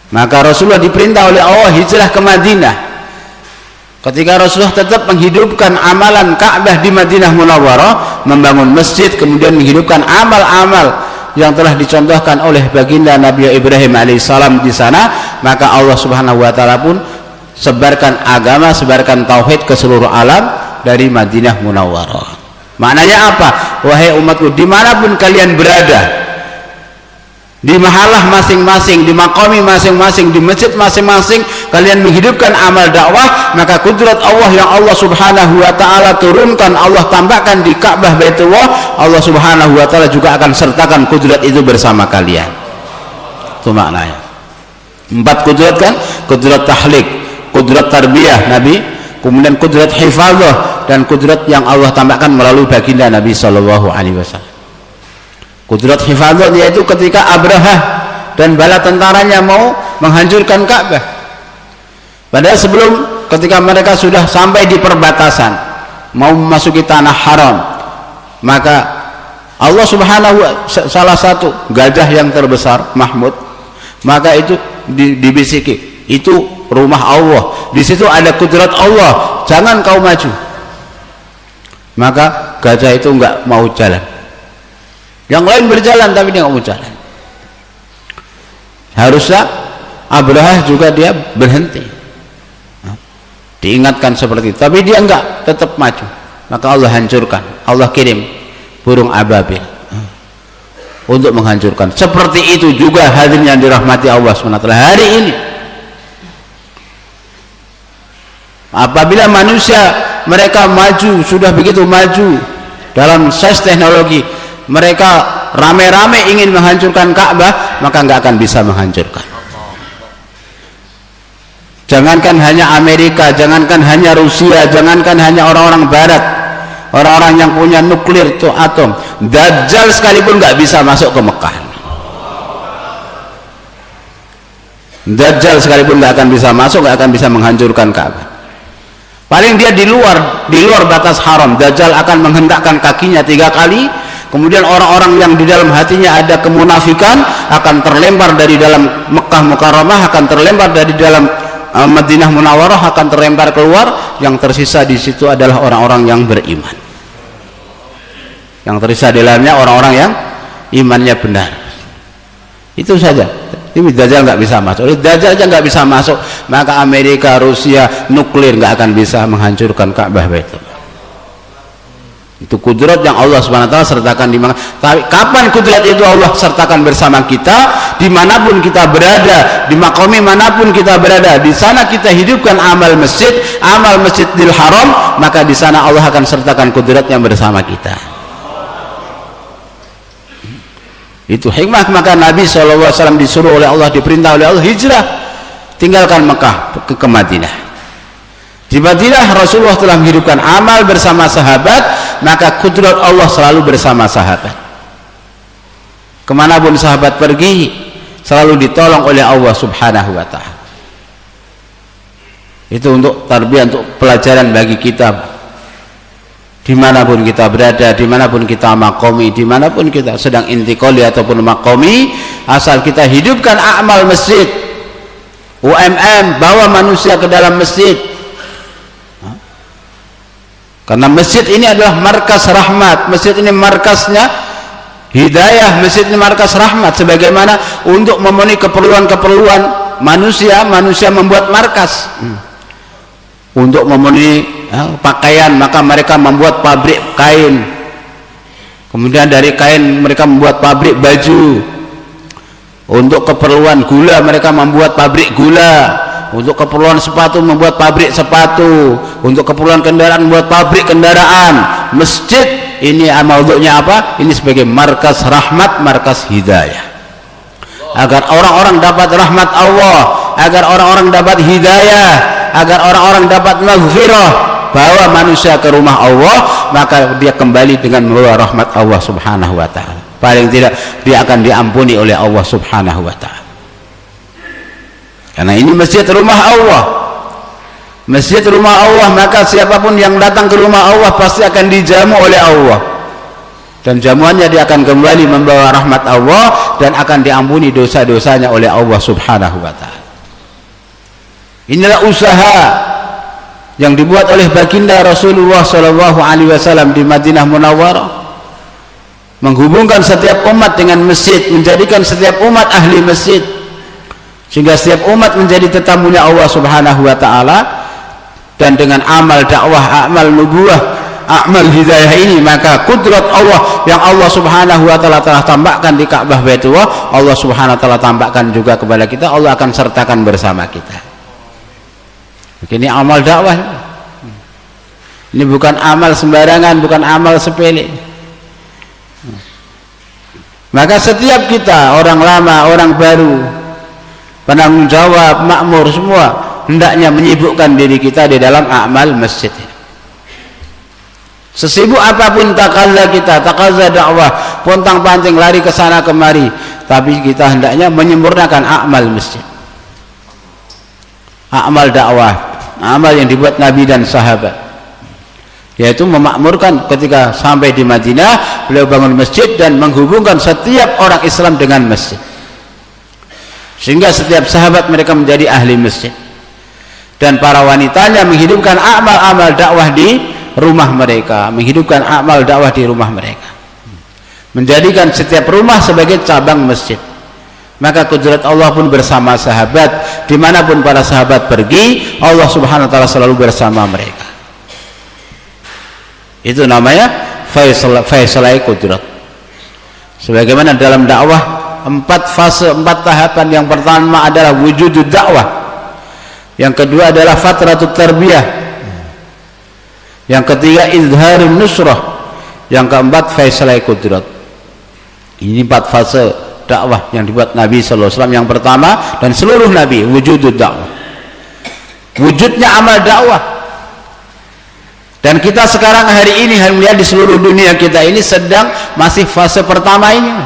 Maka Rasulullah diperintah oleh Allah hijrah ke Madinah. Ketika Rasulullah tetap menghidupkan amalan Ka'bah di Madinah Munawwarah, membangun masjid, kemudian menghidupkan amal-amal yang telah dicontohkan oleh baginda Nabi Ibrahim alaihissalam di sana, maka Allah Subhanahu wa taala pun sebarkan agama, sebarkan tauhid ke seluruh alam dari Madinah Munawwarah. Maknanya apa? Wahai umatku, dimanapun kalian berada, di mahallah masing-masing, di maqami masing-masing, di masjid masing-masing, kalian menghidupkan amal dakwah, maka kudrat Allah yang Allah Subhanahu wa taala turunkan, Allah tampakkan di Ka'bah Baitullah, Allah Subhanahu wa taala juga akan sertakan kudrat itu bersama kalian. Itu maknanya. 4 kudrat kan? Kudrat tahlik, kudrat tarbiyah Nabi, kemudian kudrat hifadzah, dan kudrat yang Allah tampakkan melalui baginda Nabi sallallahu alaihi wasallam. Kudrat hifadzah yaitu ketika Abrahah dan bala tentaranya mau menghancurkan Ka'bah. Padahal sebelum, ketika mereka sudah sampai di perbatasan mau memasuki tanah haram, maka Allah Subhanahu wa taala, salah satu gajah yang terbesar Mahmud maka itu dibisiki, itu rumah Allah, di situ ada kudrat Allah, jangan kau maju. Maka gajah itu enggak mau jalan. Yang lain berjalan tapi dia enggak mau jalan. Harusnya Abrahah juga dia berhenti, diingatkan seperti itu, tapi dia enggak, tetap maju. Maka Allah hancurkan, Allah kirim burung ababil untuk menghancurkan. Seperti itu juga hadirin yang dirahmati Allah SWT hari ini. Apabila manusia mereka maju, sudah begitu maju dalam sains teknologi, mereka rame-rame ingin menghancurkan Ka'bah, maka nggak akan bisa menghancurkan. Jangankan hanya Amerika, jangankan hanya Rusia, jangankan hanya orang-orang Barat, orang-orang yang punya nuklir itu atom, Dajjal sekalipun nggak bisa masuk ke Mekah. Dajjal sekalipun nggak akan bisa masuk, nggak akan bisa menghancurkan Ka'bah. Paling dia di luar batas haram. Dajjal akan menghentakkan kakinya 3 kali, kemudian orang-orang yang di dalam hatinya ada kemunafikan akan terlempar dari dalam Mekah Mukarramah, akan terlempar dari dalam Madinah Munawwarah, akan terlempar keluar. Yang tersisa di situ adalah orang-orang yang beriman. Yang tersisa di dalamnya orang-orang yang imannya benar. Itu saja. Ini Dajjal nggak bisa masuk. Dajjal aja nggak bisa masuk, maka Amerika, Rusia, nuklir nggak akan bisa menghancurkan Ka'bah Baitullah. Itu kudrat yang Allah SWT sertakan di mana. Tapi kapan kudrat itu Allah sertakan bersama kita, dimanapun kita berada, di maqami manapun kita berada, di sana kita hidupkan amal Masjidil Haram, maka di sana Allah akan sertakan kudratnya bersama kita. Itu hikmah. Maka Nabi SAW disuruh oleh Allah, diperintah oleh Allah hijrah, tinggalkan Mekah ke Madinah. Di Madinah Rasulullah telah menghidupkan amal bersama sahabat, maka kudrat Allah selalu bersama sahabat. Kemanapun sahabat pergi, selalu ditolong oleh Allah Subhanahu wa Ta'ala. Itu untuk tarbiyah, untuk pelajaran bagi kita. Dimanapun kita berada, dimanapun kita makomi, dimanapun kita sedang intikoli ataupun makomi, asal kita hidupkan amal masjid, UMM, bawa manusia ke dalam masjid. Karena masjid ini adalah markas rahmat, masjid ini markasnya hidayah, masjid ini markas rahmat. Sebagaimana untuk memenuhi keperluan-keperluan manusia, manusia membuat markas. Untuk memenuhi pakaian, maka mereka membuat pabrik kain, kemudian dari kain mereka membuat pabrik baju. Untuk keperluan gula mereka membuat pabrik gula, untuk keperluan sepatu membuat pabrik sepatu, untuk keperluan kendaraan membuat pabrik kendaraan. Masjid ini maudhu'nya apa? Ini sebagai markas rahmat, markas hidayah, agar orang-orang dapat rahmat Allah, agar orang-orang dapat hidayah, agar orang-orang dapat maghfirah, bawa manusia ke rumah Allah, maka dia kembali dengan membawa rahmat Allah Subhanahu wa Ta'ala. Paling tidak dia akan diampuni oleh Allah Subhanahu wa Ta'ala. Karena ini masjid rumah Allah, masjid rumah Allah, maka siapapun yang datang ke rumah Allah pasti akan dijamu oleh Allah, dan jamuannya dia akan kembali membawa rahmat Allah dan akan diampuni dosa-dosanya oleh Allah Subhanahu wa Ta'ala. Inilah usaha yang dibuat oleh baginda Rasulullah SAW di Madinah Munawwarah, menghubungkan setiap umat dengan masjid, menjadikan setiap umat ahli masjid, sehingga setiap umat menjadi tetamunya Allah Subhanahu wa Ta'ala. Dan dengan amal dakwah, amal nubuwah, amal hidayah ini, maka kudrat Allah yang Allah Subhanahu wa Ta'ala telah tampakkan di Ka'bah Baitullah, Allah Subhanahu wa Ta'ala tampakkan juga kepada kita. Allah akan sertakan bersama kita. Ini amal dakwah. Ini bukan amal sembarangan, bukan amal sepele. Maka setiap kita, orang lama, orang baru, penanggung jawab, makmur, semua hendaknya menyibukkan diri kita di dalam amal masjid. Sesibuk apapun takaza kita, takaza dakwah, pontang-panting lari ke sana kemari, tapi kita hendaknya menyempurnakan amal masjid, amal dakwah, amal yang dibuat Nabi dan sahabat, yaitu memakmurkan. Ketika sampai di Madinah, beliau bangun masjid dan menghubungkan setiap orang Islam dengan masjid. sehingga setiap sahabat mereka menjadi ahli masjid, dan para wanitanya menghidupkan amal-amal dakwah di rumah mereka, menghidupkan amal dakwah di rumah mereka, menjadikan setiap rumah sebagai cabang masjid. Maka kudrat Allah pun bersama sahabat, dimanapun para sahabat pergi, Allah subhanahu wa ta'ala selalu bersama mereka. Itu namanya faisalai kudrat. Sebagaimana dalam dakwah 4 fase, 4 tahapan. Yang pertama adalah wujudud dakwah, yang kedua adalah fatratut tarbiyah, yang ketiga izharun nusrah, yang keempat faisalai kudrat. Ini 4 fase dakwah yang dibuat Nabi sallallahu alaihi wasallam. Yang pertama dan seluruh nabi, wujudud dakwah, wujudnya amal dakwah. Dan kita sekarang hari ini melihat di seluruh dunia kita ini sedang masih fase pertama ini,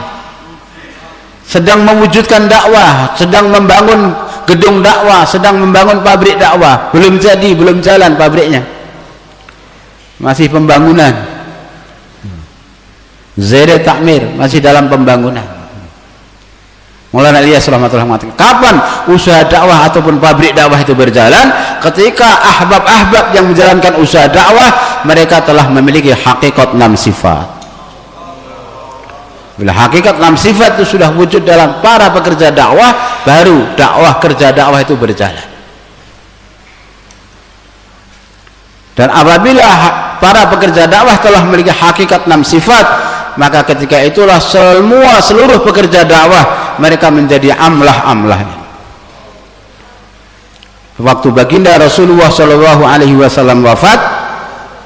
sedang mewujudkan dakwah, sedang membangun gedung dakwah, sedang membangun pabrik dakwah. Belum jadi, belum jalan pabriknya, masih pembangunan, zaire takmir, masih dalam pembangunan. Maulana Ilyas rahmatullah mengatakan, kapan usaha dakwah ataupun pabrik dakwah itu berjalan? Ketika ahbab-ahbab yang menjalankan usaha dakwah mereka telah memiliki hakikat 6 sifat. Bila hakikat 6 sifat itu sudah wujud dalam para pekerja dakwah, baru dakwah, kerja dakwah itu berjalan. Dan apabila para pekerja dakwah telah memiliki hakikat 6 sifat, maka ketika itulah seluruh pekerja dakwah mereka menjadi amlah-amlahnya. Waktu baginda Rasulullah Shallallahu Alaihi Wasallam wafat,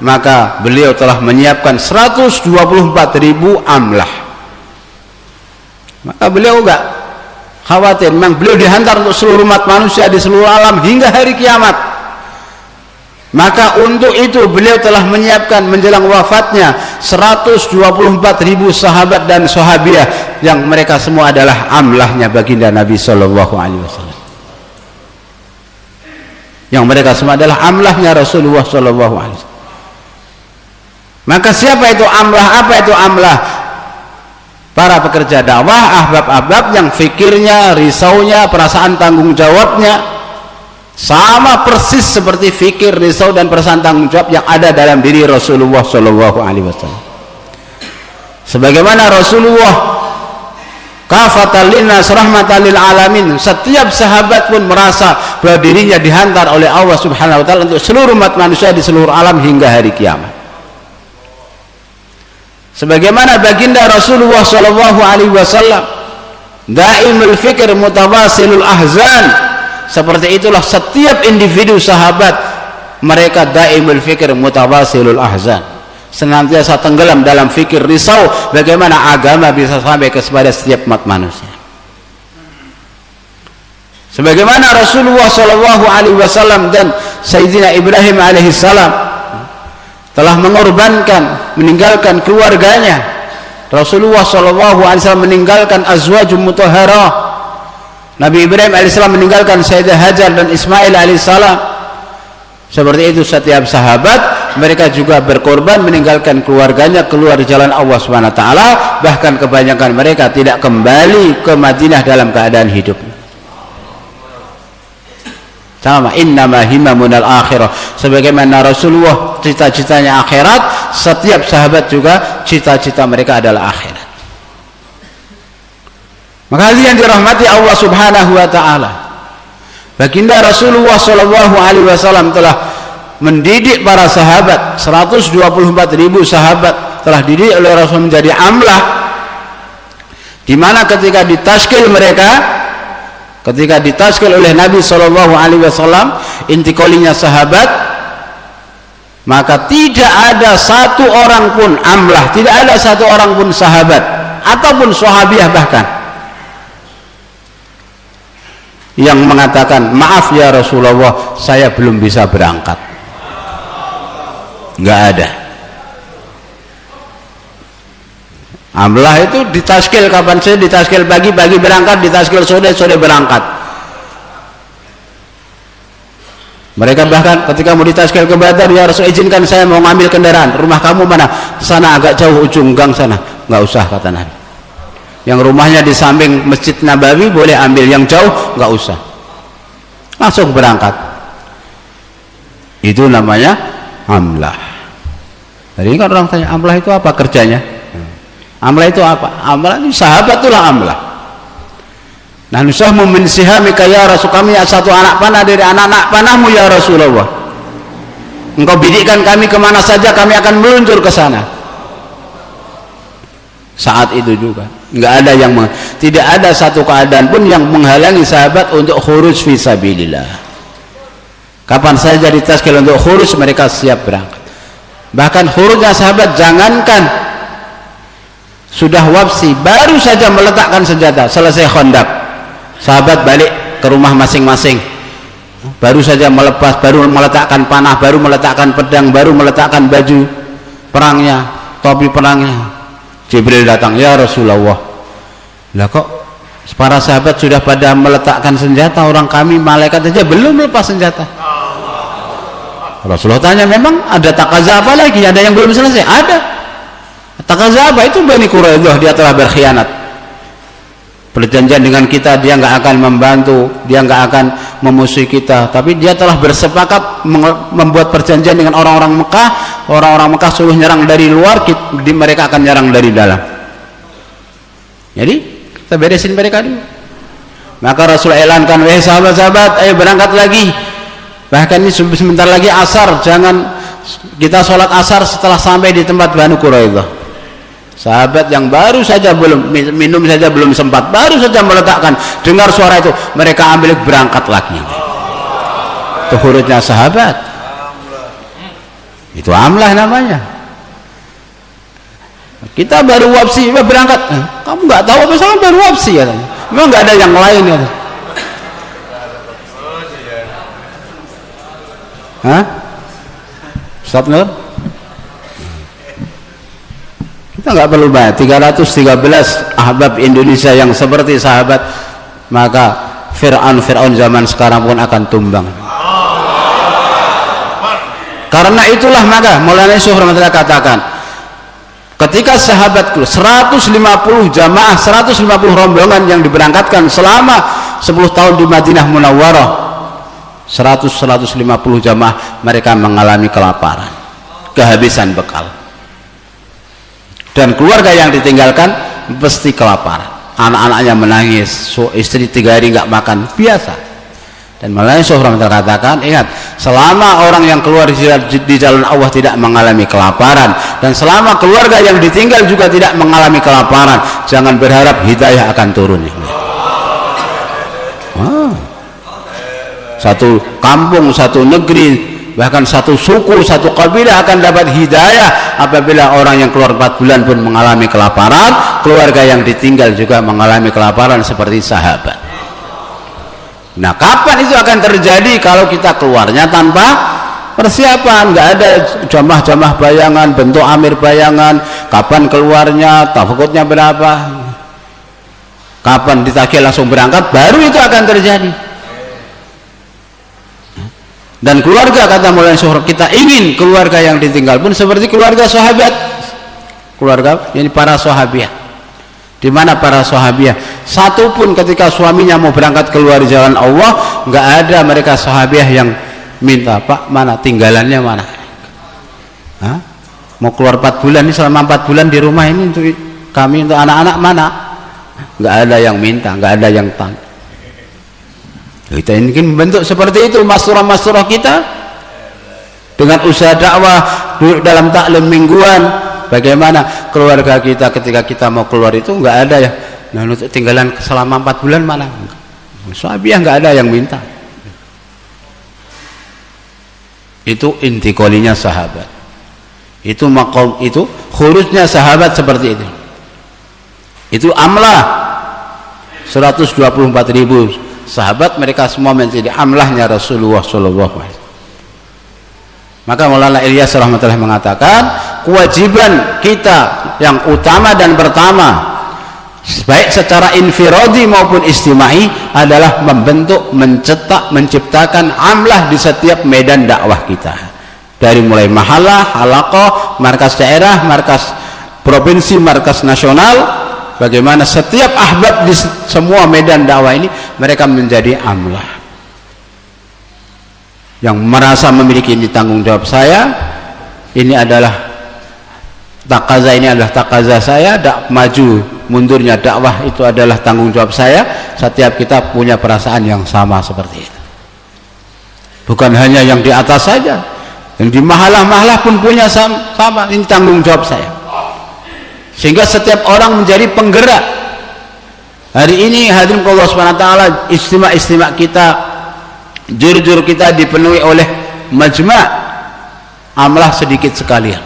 maka beliau telah menyiapkan 124.000 amlah. Maka beliau enggak khawatir, memang beliau dihantar untuk seluruh umat manusia di seluruh alam hingga hari kiamat. Maka untuk itu beliau telah menyiapkan menjelang wafatnya 124.000 sahabat dan sahabiah yang mereka semua adalah amlahnya baginda Nabi Sallallahu Alaihi Wasallam. Yang mereka semua adalah amlahnya Rasulullah Sallallahu Alaihi Wasallam. Maka siapa itu amlah? Apa itu amlah? Para pekerja dakwah, ahbab-ahbab yang fikirnya, risaunya, perasaan tanggung jawabnya sama persis seperti fikir, risau dan perasaan tanggung jawab yang ada dalam diri Rasulullah Shallallahu Alaihi Wasallam. Sebagaimana Rasulullah kafatan linnas rahmatan lil alamin, setiap sahabat pun merasa bahwa dirinya dihantar oleh Allah Subhanahu Wa Taala untuk seluruh umat manusia di seluruh alam hingga hari kiamat. Sebagaimana baginda Rasulullah Shallallahu Alaihi Wasallam daimul fikr mutawasilul ahzan, seperti itulah setiap individu sahabat, mereka daimul fikir mutawasilul ahzan, senantiasa tenggelam dalam fikir risau bagaimana agama bisa sampai kepada setiap umat manusia. Sebagaimana Rasulullah Shallallahu Alaihi Wasallam dan Sayyidina Ibrahim alaihissalam telah mengorbankan, meninggalkan keluarganya. Rasulullah Shallallahu Alaihi Wasallam meninggalkan azwajum mutahharah. Nabi Ibrahim alaihissalam meninggalkan Sayyidah Hajar dan Ismail alaihissalam. Seperti itu setiap sahabat mereka juga berkorban meninggalkan keluarganya, keluar di jalan Allah Subhanahu wa taala. Bahkan kebanyakan mereka tidak kembali ke Madinah dalam keadaan hidup. Sama innama himamunal akhirah, sebagaimana Rasulullah cita-citanya akhirat, setiap sahabat juga cita-cita mereka adalah akhirat. Maka yang dirahmati Allah Subhanahu wa taala, baginda Rasulullah Shallallahu Alaihi Wasallam telah mendidik para sahabat, 124.000 sahabat telah dididik oleh Rasul menjadi amlah, di mana ketika ditaskil mereka, ketika ditaskil oleh Nabi Shallallahu Alaihi Wasallam intikolinya sahabat, maka tidak ada satu orang pun amlah, tidak ada satu orang pun sahabat ataupun sahabiah bahkan yang mengatakan, maaf ya Rasulullah, saya belum bisa berangkat. Nggak ada. Amlah itu ditaskil kapan saja, ditaskil pagi berangkat, ditaskil sore berangkat. Mereka bahkan ketika mau ditaskil ke Badar, ya Rasul izinkan saya mau ngambil kendaraan, rumah kamu mana? Sana agak jauh ujung gang sana. Nggak usah kata Nabi. yang rumahnya di samping Masjid Nabawi boleh ambil, yang jauh nggak usah, langsung berangkat. Itu namanya amlah. Jadi kan orang tanya, amlah itu apa kerjanya? Amlah itu apa? Amlah itu sahabat, itulah amlah. Nah, nusahmu min sihamika ya Rasul, kami satu anak panah dari anak-anak panahmu ya Rasulullah. Engkau bidikkan kami kemana saja, kami akan meluncur ke sana. Saat itu juga tidak ada satu keadaan pun yang menghalangi sahabat untuk khuruj fi sabilillah. Kapan saja ditazkir untuk khuruj, mereka siap berangkat. Bahkan khurujnya sahabat, jangankan sudah wabsi, baru saja meletakkan senjata, selesai Khandaq, sahabat balik ke rumah masing-masing, baru saja melepas, baru meletakkan panah, baru meletakkan pedang, baru meletakkan baju perangnya, topi perangnya. Jibril datang, ya Rasulullah, lah kok para sahabat sudah pada meletakkan senjata, orang kami malaikat saja belum lepas senjata. Rasulullah tanya, memang ada takaza apa lagi, ada yang belum selesai? Ada. Takaza apa? Itu Bani Quraidah, dia telah berkhianat, perjanjian dengan kita, dia nggak akan membantu, dia nggak akan memusuhi kita, tapi dia telah bersepakat membuat perjanjian dengan orang-orang Mekah. Orang-orang Mekah suruh nyerang dari luar, mereka akan nyerang dari dalam. Jadi kita beresin mereka dulu. Maka Rasul elankan, wahai sahabat-sahabat, ayo berangkat lagi. Bahkan ini sebentar lagi asar, jangan kita sholat asar setelah sampai di tempat Banu Quraidah. Sahabat yang baru saja belum minum saja belum sempat, baru saja meletakkan, dengar suara itu, mereka ambil berangkat lagi. Itu khurujnya sahabat. Itu amlah namanya. Kita baru wabsi, berangkat. Kamu nggak tahu apa salah, baru wabsi ya. Memang nggak ada yang lain ya. Hah? Ustaz Nur? Kita nggak perlu banyak. 313 ahbab Indonesia yang seperti sahabat, maka Fir'aun zaman sekarang pun akan tumbang. Karena itulah maka Maulana Syekh rahmatullah katakan, ketika sahabatku 150 jamaah, 150 rombongan yang diberangkatkan selama 10 tahun di Madinah Munawwarah, 150 jamaah, mereka mengalami kelaparan, kehabisan bekal, dan keluarga yang ditinggalkan pasti kelaparan. Anak-anaknya menangis, istri 3 hari nggak makan, biasa. Dan Maulana Syekh rahmatullah katakan, ingat, selama orang yang keluar di jalan Allah tidak mengalami kelaparan, dan selama keluarga yang ditinggal juga tidak mengalami kelaparan, jangan berharap hidayah akan turun. Satu kampung, satu negeri, bahkan satu suku, satu kabilah akan dapat hidayah apabila orang yang keluar 4 bulan pun mengalami kelaparan, keluarga yang ditinggal juga mengalami kelaparan seperti sahabat. Nah, kapan itu akan terjadi? Kalau kita keluarnya tanpa persiapan, nggak ada jamah-jamah bayangan, bentuk amir bayangan, kapan keluarnya, tafakutnya berapa, kapan ditagih langsung berangkat, baru itu akan terjadi. Dan keluarga, kata Maulana Syekh, kita ingin keluarga yang ditinggal pun seperti keluarga sahabat, keluarga ini para sahabiah. Di mana para sahabiah, satu pun ketika suaminya mau berangkat keluar jalan Allah, nggak ada mereka sahabiah yang minta, Pak, mana tinggalannya mana? Hah? Mau keluar 4 bulan ini, selama 4 bulan di rumah ini untuk kami, untuk anak-anak mana? Nggak ada yang minta, nggak ada yang tanya. Kita ingin membentuk seperti itu masyurah-masyurah kita dengan usaha dakwah dalam taklim mingguan. Bagaimana keluarga kita ketika kita mau keluar itu nggak ada ya, nah untuk tinggalan selama 4 bulan mana? Sahabiah nggak ada yang minta. Itu intikolinya sahabat. Itu maqam, itu khurujnya sahabat seperti itu. Itu amlah 124.000 sahabat, mereka semua menjadi amlahnya Rasulullah SAW. Maka Maulana Ilyas rahmatullah mengatakan, kewajiban kita yang utama dan pertama, baik secara infiradi maupun istimai, adalah membentuk, mencetak, menciptakan amlah di setiap medan dakwah kita, dari mulai mahalah, halaqah, markas daerah, markas provinsi, markas nasional, bagaimana setiap ahbab di semua medan dakwah ini mereka menjadi amlah, yang merasa memiliki ini tanggung jawab saya, ini adalah takaza, ini adalah takaza saya, maju mundurnya dakwah itu adalah tanggung jawab saya. Setiap kita punya perasaan yang sama seperti itu, bukan hanya yang di atas saja, yang di mahalah-mahalah pun punya sama, ini tanggung jawab saya. Sehingga setiap orang menjadi penggerak. Hari ini hadirin Allah SWT, istimewa kita, jur-jur kita dipenuhi oleh majma' amlah sedikit sekalian.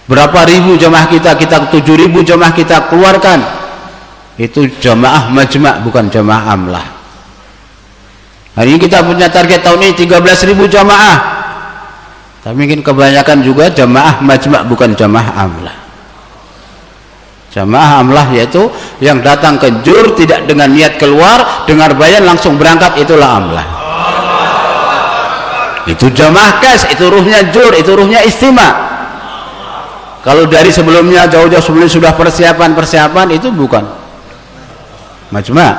Berapa ribu jamaah kita 7.000 jamaah kita keluarkan, itu jamaah majma', bukan jamaah amlah. Hari ini kita punya target tahun ini 13.000 jamaah, tapi mungkin kebanyakan juga jamaah majma', bukan jamaah amlah. Jamaah amlah yaitu yang datang ke jur tidak dengan niat keluar, dengar bayan langsung berangkat, itulah amlah. Itu jamaah kas, itu ruhnya jur, itu ruhnya istimewa. Kalau dari sebelumnya jauh-jauh sebelumnya sudah persiapan itu bukan majma'.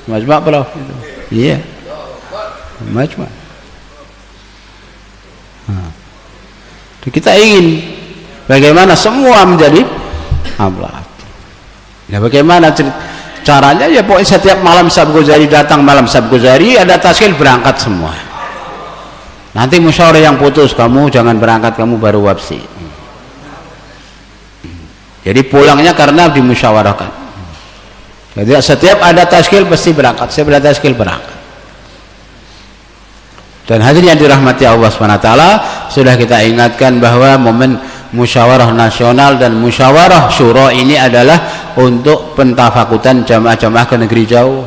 Majma' apa? Iya, majma'. Kita ingin bagaimana semua menjadi amlah. Ya bagaimana caranya? Ya pokoknya setiap malam Sabgozari datang, malam Sabgozari ada taskil, berangkat semua. Nanti musyawarah yang putus, kamu jangan berangkat, kamu baru wabsi. Jadi pulangnya karena dimusyawarahkan. Jadi setiap ada taskil pasti berangkat, setiap ada taskil berangkat. Dan hadirin yang dirahmati Allah SWT, sudah kita ingatkan bahwa momen musyawarah nasional dan musyawarah syura ini adalah untuk pentafakutan jamaah-jamaah ke negeri jauh.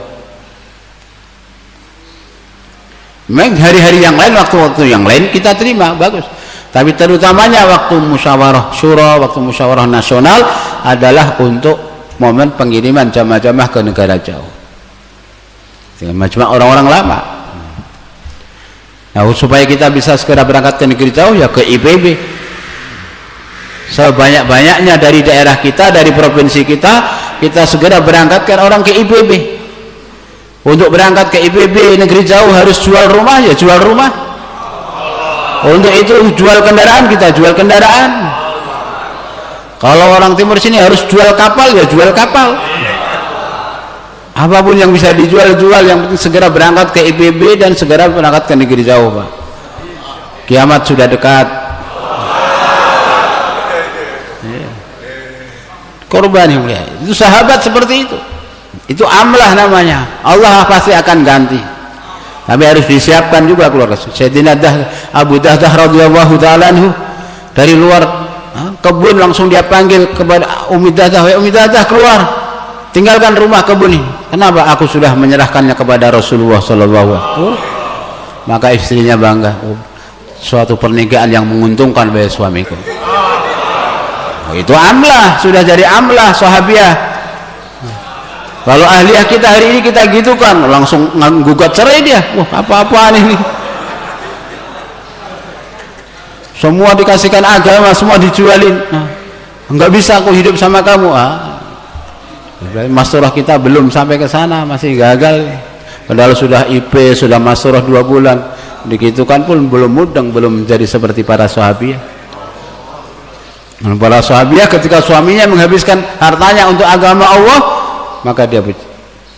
Memang hari-hari yang lain, waktu-waktu yang lain kita terima, bagus. Tapi terutamanya waktu musyawarah syura, waktu musyawarah nasional adalah untuk momen pengiriman jamaah-jamaah ke negara jauh dengan majma' orang-orang lama. Nah, supaya kita bisa segera berangkat ke negeri jauh, ya ke IPB. Sebanyak-banyaknya dari daerah kita, dari provinsi kita, kita segera berangkatkan orang ke IPB. Untuk berangkat ke IPB negeri jauh harus jual rumah, ya jual rumah. Untuk itu jual kendaraan, kita jual kendaraan. Kalau orang timur sini harus jual kapal, ya jual kapal. Apapun yang bisa dijual-jual, yang penting segera berangkat ke IPB dan segera berangkat ke negeri jauh, Pak. Kiamat sudah dekat. Korban yang mulia, itu sahabat seperti itu amlah namanya. Allah pasti akan ganti, tapi harus disiapkan juga keluarga. Sayyidina Abu Dahdah radhiyallahu ta'ala anhu dari luar kebun langsung dia panggil kepada Ummi Dahdah, "Wahai Ummi Dahdah, keluar, tinggalkan rumah kebun ini." "Kenapa?" "Aku sudah menyerahkannya kepada Rasulullah sallallahu alaihi wasallam." Maka istrinya bangga, suatu pernikahan yang menguntungkan bagi suamiku. Itu amlah, sudah jadi amlah sahabiah. Kalau ahliyah kita hari ini kita gitu kan, langsung gugat cerai dia. Wah, apa-apaan ini, semua dikasihkan agama, semua dijualin. Enggak bisa aku hidup sama kamu. Masurah kita belum sampai ke sana, masih gagal. Padahal sudah IP, sudah masurah 2 bulan, digitukan pun belum mudeng, belum jadi seperti para sahabiah. Para sahabiah ketika suaminya menghabiskan hartanya untuk agama Allah, maka dia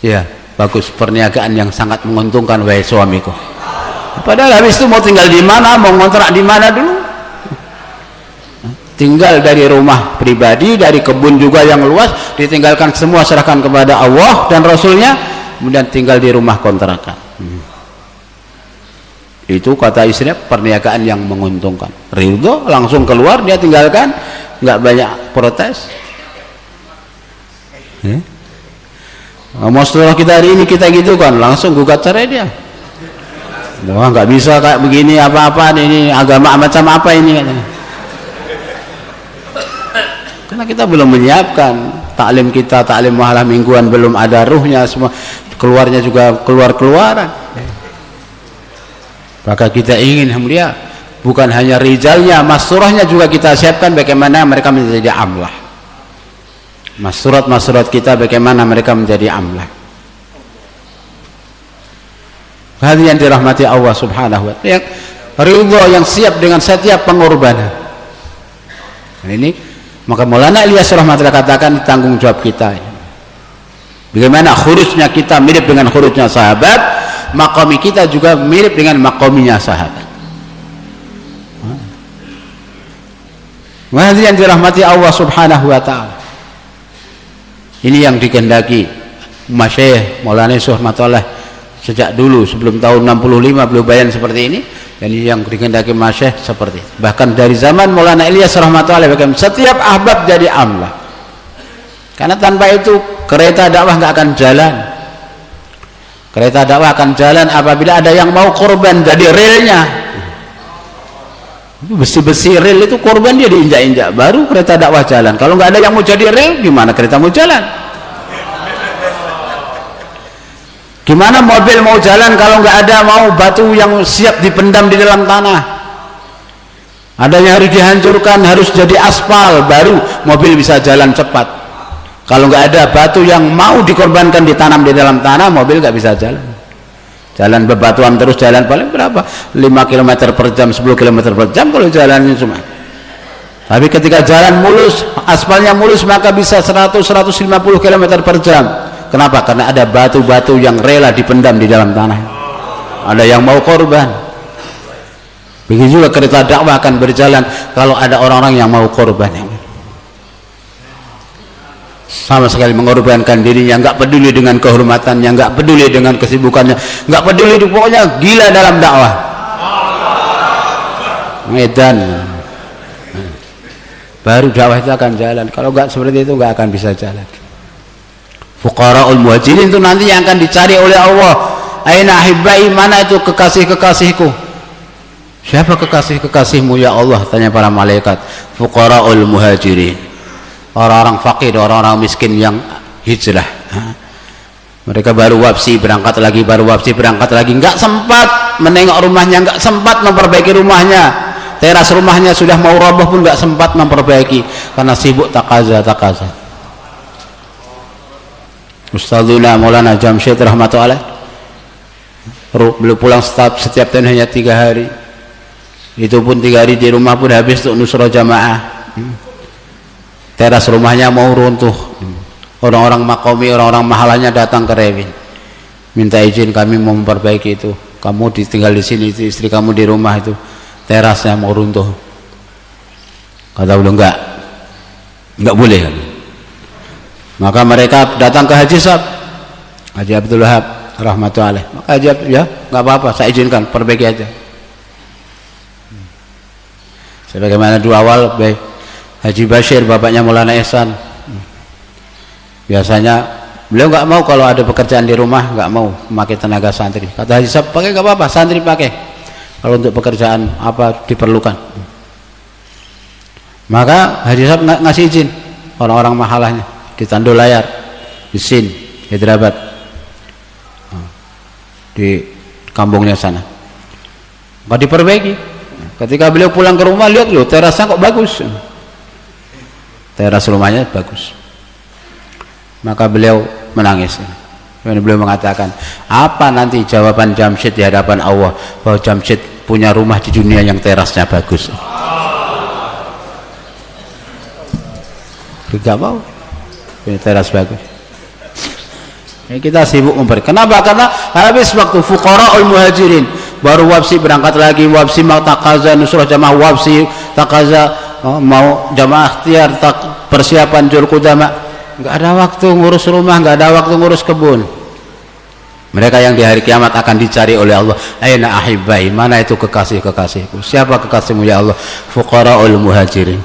ya bagus, perniagaan yang sangat menguntungkan wahai suamiku. Padahal habis itu mau tinggal di mana, mau ngontrak di mana dulu? Tinggal dari rumah pribadi, dari kebun juga yang luas, ditinggalkan semua, serahkan kepada Allah dan Rasulnya, kemudian tinggal di rumah kontrakan. Itu kata istrinya perniagaan yang menguntungkan. Ridho, langsung keluar, dia tinggalkan, nggak banyak protes. Masalah kita hari ini kita gitu kan, langsung gugat cerai dia. Wah, nggak bisa kayak begini, apa-apa ini agama macam apa ini katanya. Karena kita belum menyiapkan taklim kita, taklim mahalah mingguan belum ada ruhnya, semua keluarnya juga keluar-keluaran. Maka kita ingin mulia, bukan hanya rijalnya, masurahnya juga kita siapkan bagaimana mereka menjadi amlah. Surat-surat kita bagaimana mereka menjadi amlah. Hadirin yang dirahmati Allah Subhanahu wa taala, ridha yang siap dengan setiap pengorbanan. Ini maka Maulana Ilyas rahmatullah katakan tanggung jawab kita. Bagaimana khurujnya kita mirip dengan khurujnya sahabat, maqami kita juga mirip dengan maqaminya sahabat. Hadirin yang dirahmati Allah Subhanahu wa taala. Ini yang dikehendaki Masyayikh Maulana rahmatullah sejak dulu, sebelum tahun 65 beliau bayan seperti ini, dan ini yang dikehendaki Masyayikh seperti itu. Bahkan dari zaman Maulana Ilyas rahmatullah bahkan setiap ahbab jadi amlah. Karena tanpa itu kereta dakwah nggak akan jalan. Kereta dakwah akan jalan apabila ada yang mau korban jadi relnya. Besi-besi rel itu korban, dia diinjak-injak baru kereta dakwah jalan. Kalau nggak ada yang mau jadi rel, gimana kereta mau jalan? Gimana mobil mau jalan kalau nggak ada mau batu yang siap dipendam di dalam tanah? Adanya harus dihancurkan, harus jadi aspal baru mobil bisa jalan cepat. Kalau nggak ada batu yang mau dikorbankan ditanam di dalam tanah, mobil nggak bisa jalan. Jalan bebatuan terus, jalan paling berapa? 5 km per jam, 10 km per jam kalau jalannya cuma. Tapi ketika jalan mulus, aspalnya mulus, maka bisa 100-150 km per jam. Kenapa? Karena ada batu-batu yang rela dipendam di dalam tanah. Ada yang mau korban. Begitu juga kereta dakwah akan berjalan kalau ada orang-orang yang mau korban. Sama sekali mengorbankan dirinya, nggak peduli dengan kehormatannya, nggak peduli dengan kesibukannya, nggak peduli, pokoknya gila dalam dakwah. Medan baru dakwah itu akan jalan. Kalau nggak seperti itu nggak akan bisa jalan. Fuqaraul muhajirin itu nanti yang akan dicari oleh Allah. Aina ahibbai, mana itu kekasih-kekasihku? Siapa kekasih-kekasihmu ya Allah? Tanya para malaikat. Fuqaraul muhajirin, orang-orang fakir, orang-orang miskin yang hijrah. Mereka baru wabsi berangkat lagi, baru wabsi berangkat lagi, nggak sempat menengok rumahnya, nggak sempat memperbaiki rumahnya, teras rumahnya sudah mau roboh pun nggak sempat memperbaiki karena sibuk takaza. Ustadzuna Maulana Jamsyid rahmatullah beliau pulang setiap tahun hanya 3 hari, itu pun 3 hari di rumah pun habis untuk nusrah jamaah. Teras rumahnya mau runtuh, orang-orang makomi, orang-orang mahalanya datang ke Rewin, minta izin kami mau memperbaiki itu, kamu ditinggal di sini, istri kamu di rumah itu, terasnya mau runtuh. Kata beliau enggak boleh. Maka mereka datang ke Haji Sab, Haji Abdul Wahab rahmatullahi. Maka Haji Abdul, ya nggak apa-apa, saya izinkan, perbaiki aja. Sebagaimana dua awal baik Haji Bashir, bapaknya Maulana Ihsan, biasanya beliau nggak mau kalau ada pekerjaan di rumah, nggak mau memakai tenaga santri. Kata Haji Sab, pakai nggak apa-apa, santri pakai kalau untuk pekerjaan apa diperlukan. Maka Haji Sab ngasih izin orang-orang mahalahnya di Tandul Layar, di Sin, Hyderabad, di kampungnya sana. Maka diperbaiki. Ketika beliau pulang ke rumah, lihat loh terasnya kok bagus, teras rumahnya bagus. Maka beliau menangis. Beliau mengatakan, apa nanti jawaban Jamsyid di hadapan Allah bahwa Jamsyid punya rumah di dunia yang terasnya bagus? Tidak mau punya teras bagus. Kita sibuk memberi. Kenapa? Karena habis waktu. Fuqaraul muhajirin baru wabsi berangkat lagi, wabsi mau takaza nusrah jamaah, wabsi takaza mau jamaah ikhtiar, persiapan jul qudama, nggak ada waktu ngurus rumah, nggak ada waktu ngurus kebun. Mereka yang di hari kiamat akan dicari oleh Allah. Aina ahibbai, mana itu kekasih-kekasihku? Siapa kekasihmu ya Allah? Fuqaraul muhajirin.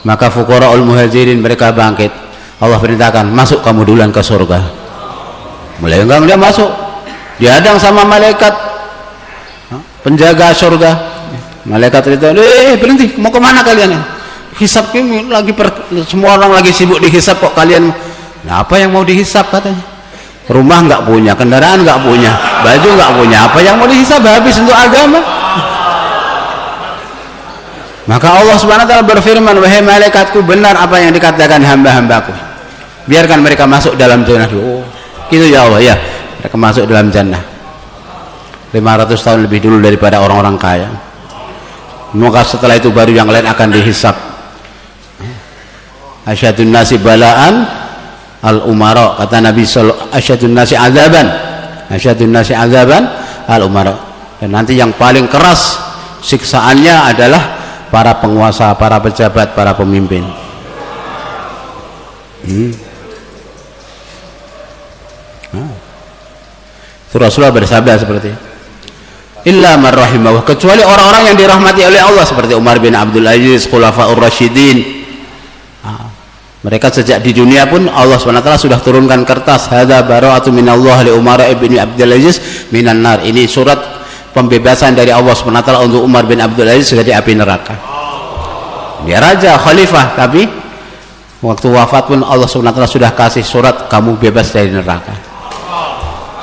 Maka fuqaraul muhajirin mereka bangkit. Allah perintahkan, masuk kamu duluan ke surga. Mulai enggak dia masuk, dihadang sama malaikat penjaga surga. Malaikat itu, berhenti, mau kemana kalian? Hisab ini lagi semua orang lagi sibuk dihisab, kok kalian? Nah, apa yang mau dihisab katanya? Rumah nggak punya, kendaraan nggak punya, baju nggak punya, apa yang mau dihisab? Habis untuk agama. Maka Allah Subhanahu wa taala berfirman, wahai malaikatku, benar apa yang dikatakan hamba-hambaku. biarkan mereka masuk dalam jannah dulu. Oh, gitu ya Allah ya, mereka masuk dalam jannah 500 tahun lebih dulu daripada orang-orang kaya. Maka setelah itu baru yang lain akan dihisab. Asyadun nasi balaan al-umara, kata Nabi sallallahu asyadun nasi azaban, asyadun nasi azaban al-umara. Dan nanti yang paling keras siksaannya adalah para penguasa, para pejabat, para pemimpin. Itu Rasulullah bersabda seperti itu. Illa man rahimahullah, kecuali orang-orang yang dirahmati oleh Allah seperti Umar bin Abdul Aziz, Khulafaur Rasyidin. Mereka sejak di dunia pun Allah SWT sudah turunkan kertas, hadza bara'atu minallah li Umar bin Abdul Aziz minan nar. Ini surat pembebasan dari Allah SWT untuk Umar bin Abdul Aziz dari api neraka. Dia raja, khalifah, tapi waktu wafat pun Allah SWT sudah kasih surat, kamu bebas dari neraka.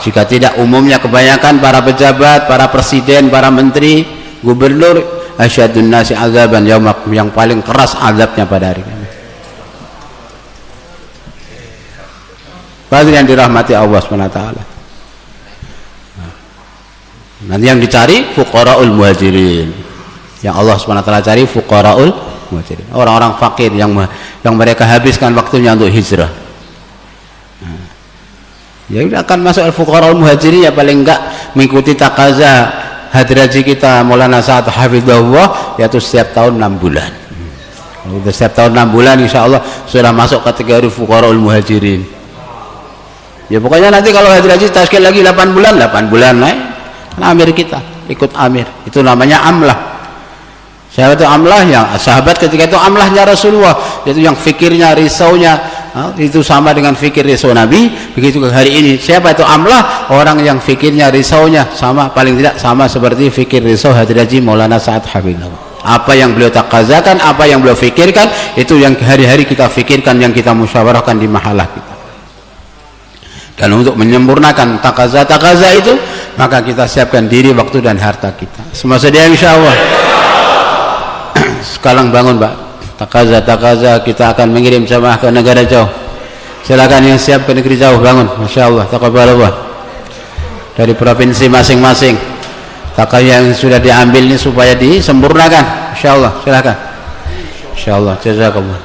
Jika tidak, umumnya kebanyakan para pejabat, para presiden, para menteri, gubernur, asyadun nasi azaban yaumak, yang paling keras azabnya pada hari ini. Bagi yang dirahmati Allah SWT. Nanti yang dicari fuqaraul muhajirin. Yang Allah SWT cari fuqaraul muhajirin. Orang-orang fakir yang mereka habiskan waktunya untuk hijrah. Ya akan masuk al-fuqara al-muhajirin, ya paling enggak mengikuti takaza hadraji kita Maulana Sa'ad Hafizahullah, yaitu setiap tahun 6 bulan. Setiap tahun 6 bulan insya Allah sudah masuk kategori fuqara al-muhajirin. Ya pokoknya nanti kalau hadraji taskil lagi 8 bulan naik amir, kita ikut amir, itu namanya amlah. Siapa itu amlah? Yang sahabat ketika itu amlahnya Rasulullah, yaitu yang fikirnya, risaunya itu sama dengan fikir risau Nabi. Begitu hari ini, siapa itu amlah? Orang yang fikirnya, risaunya sama, paling tidak sama seperti fikir risau Hadraji Maulana Sa'ad Hafizahullah. Apa yang beliau takazakan, apa yang beliau fikirkan, itu yang hari-hari kita fikirkan, yang kita musyawarahkan di mahalah kita. Dan untuk menyempurnakan takaza itu, maka kita siapkan diri, waktu dan harta kita. Semua sedia insya Allah. Sekarang bangun Pak, takaza kita akan mengirim jamaah ke negara jauh. Silakan yang siap ke negeri jauh bangun. Masya Allah, taqabbalallah. Dari provinsi masing-masing, takaza yang sudah diambil ini supaya disempurnakan. Insya Allah, silakan. Insya Allah, jazakallah.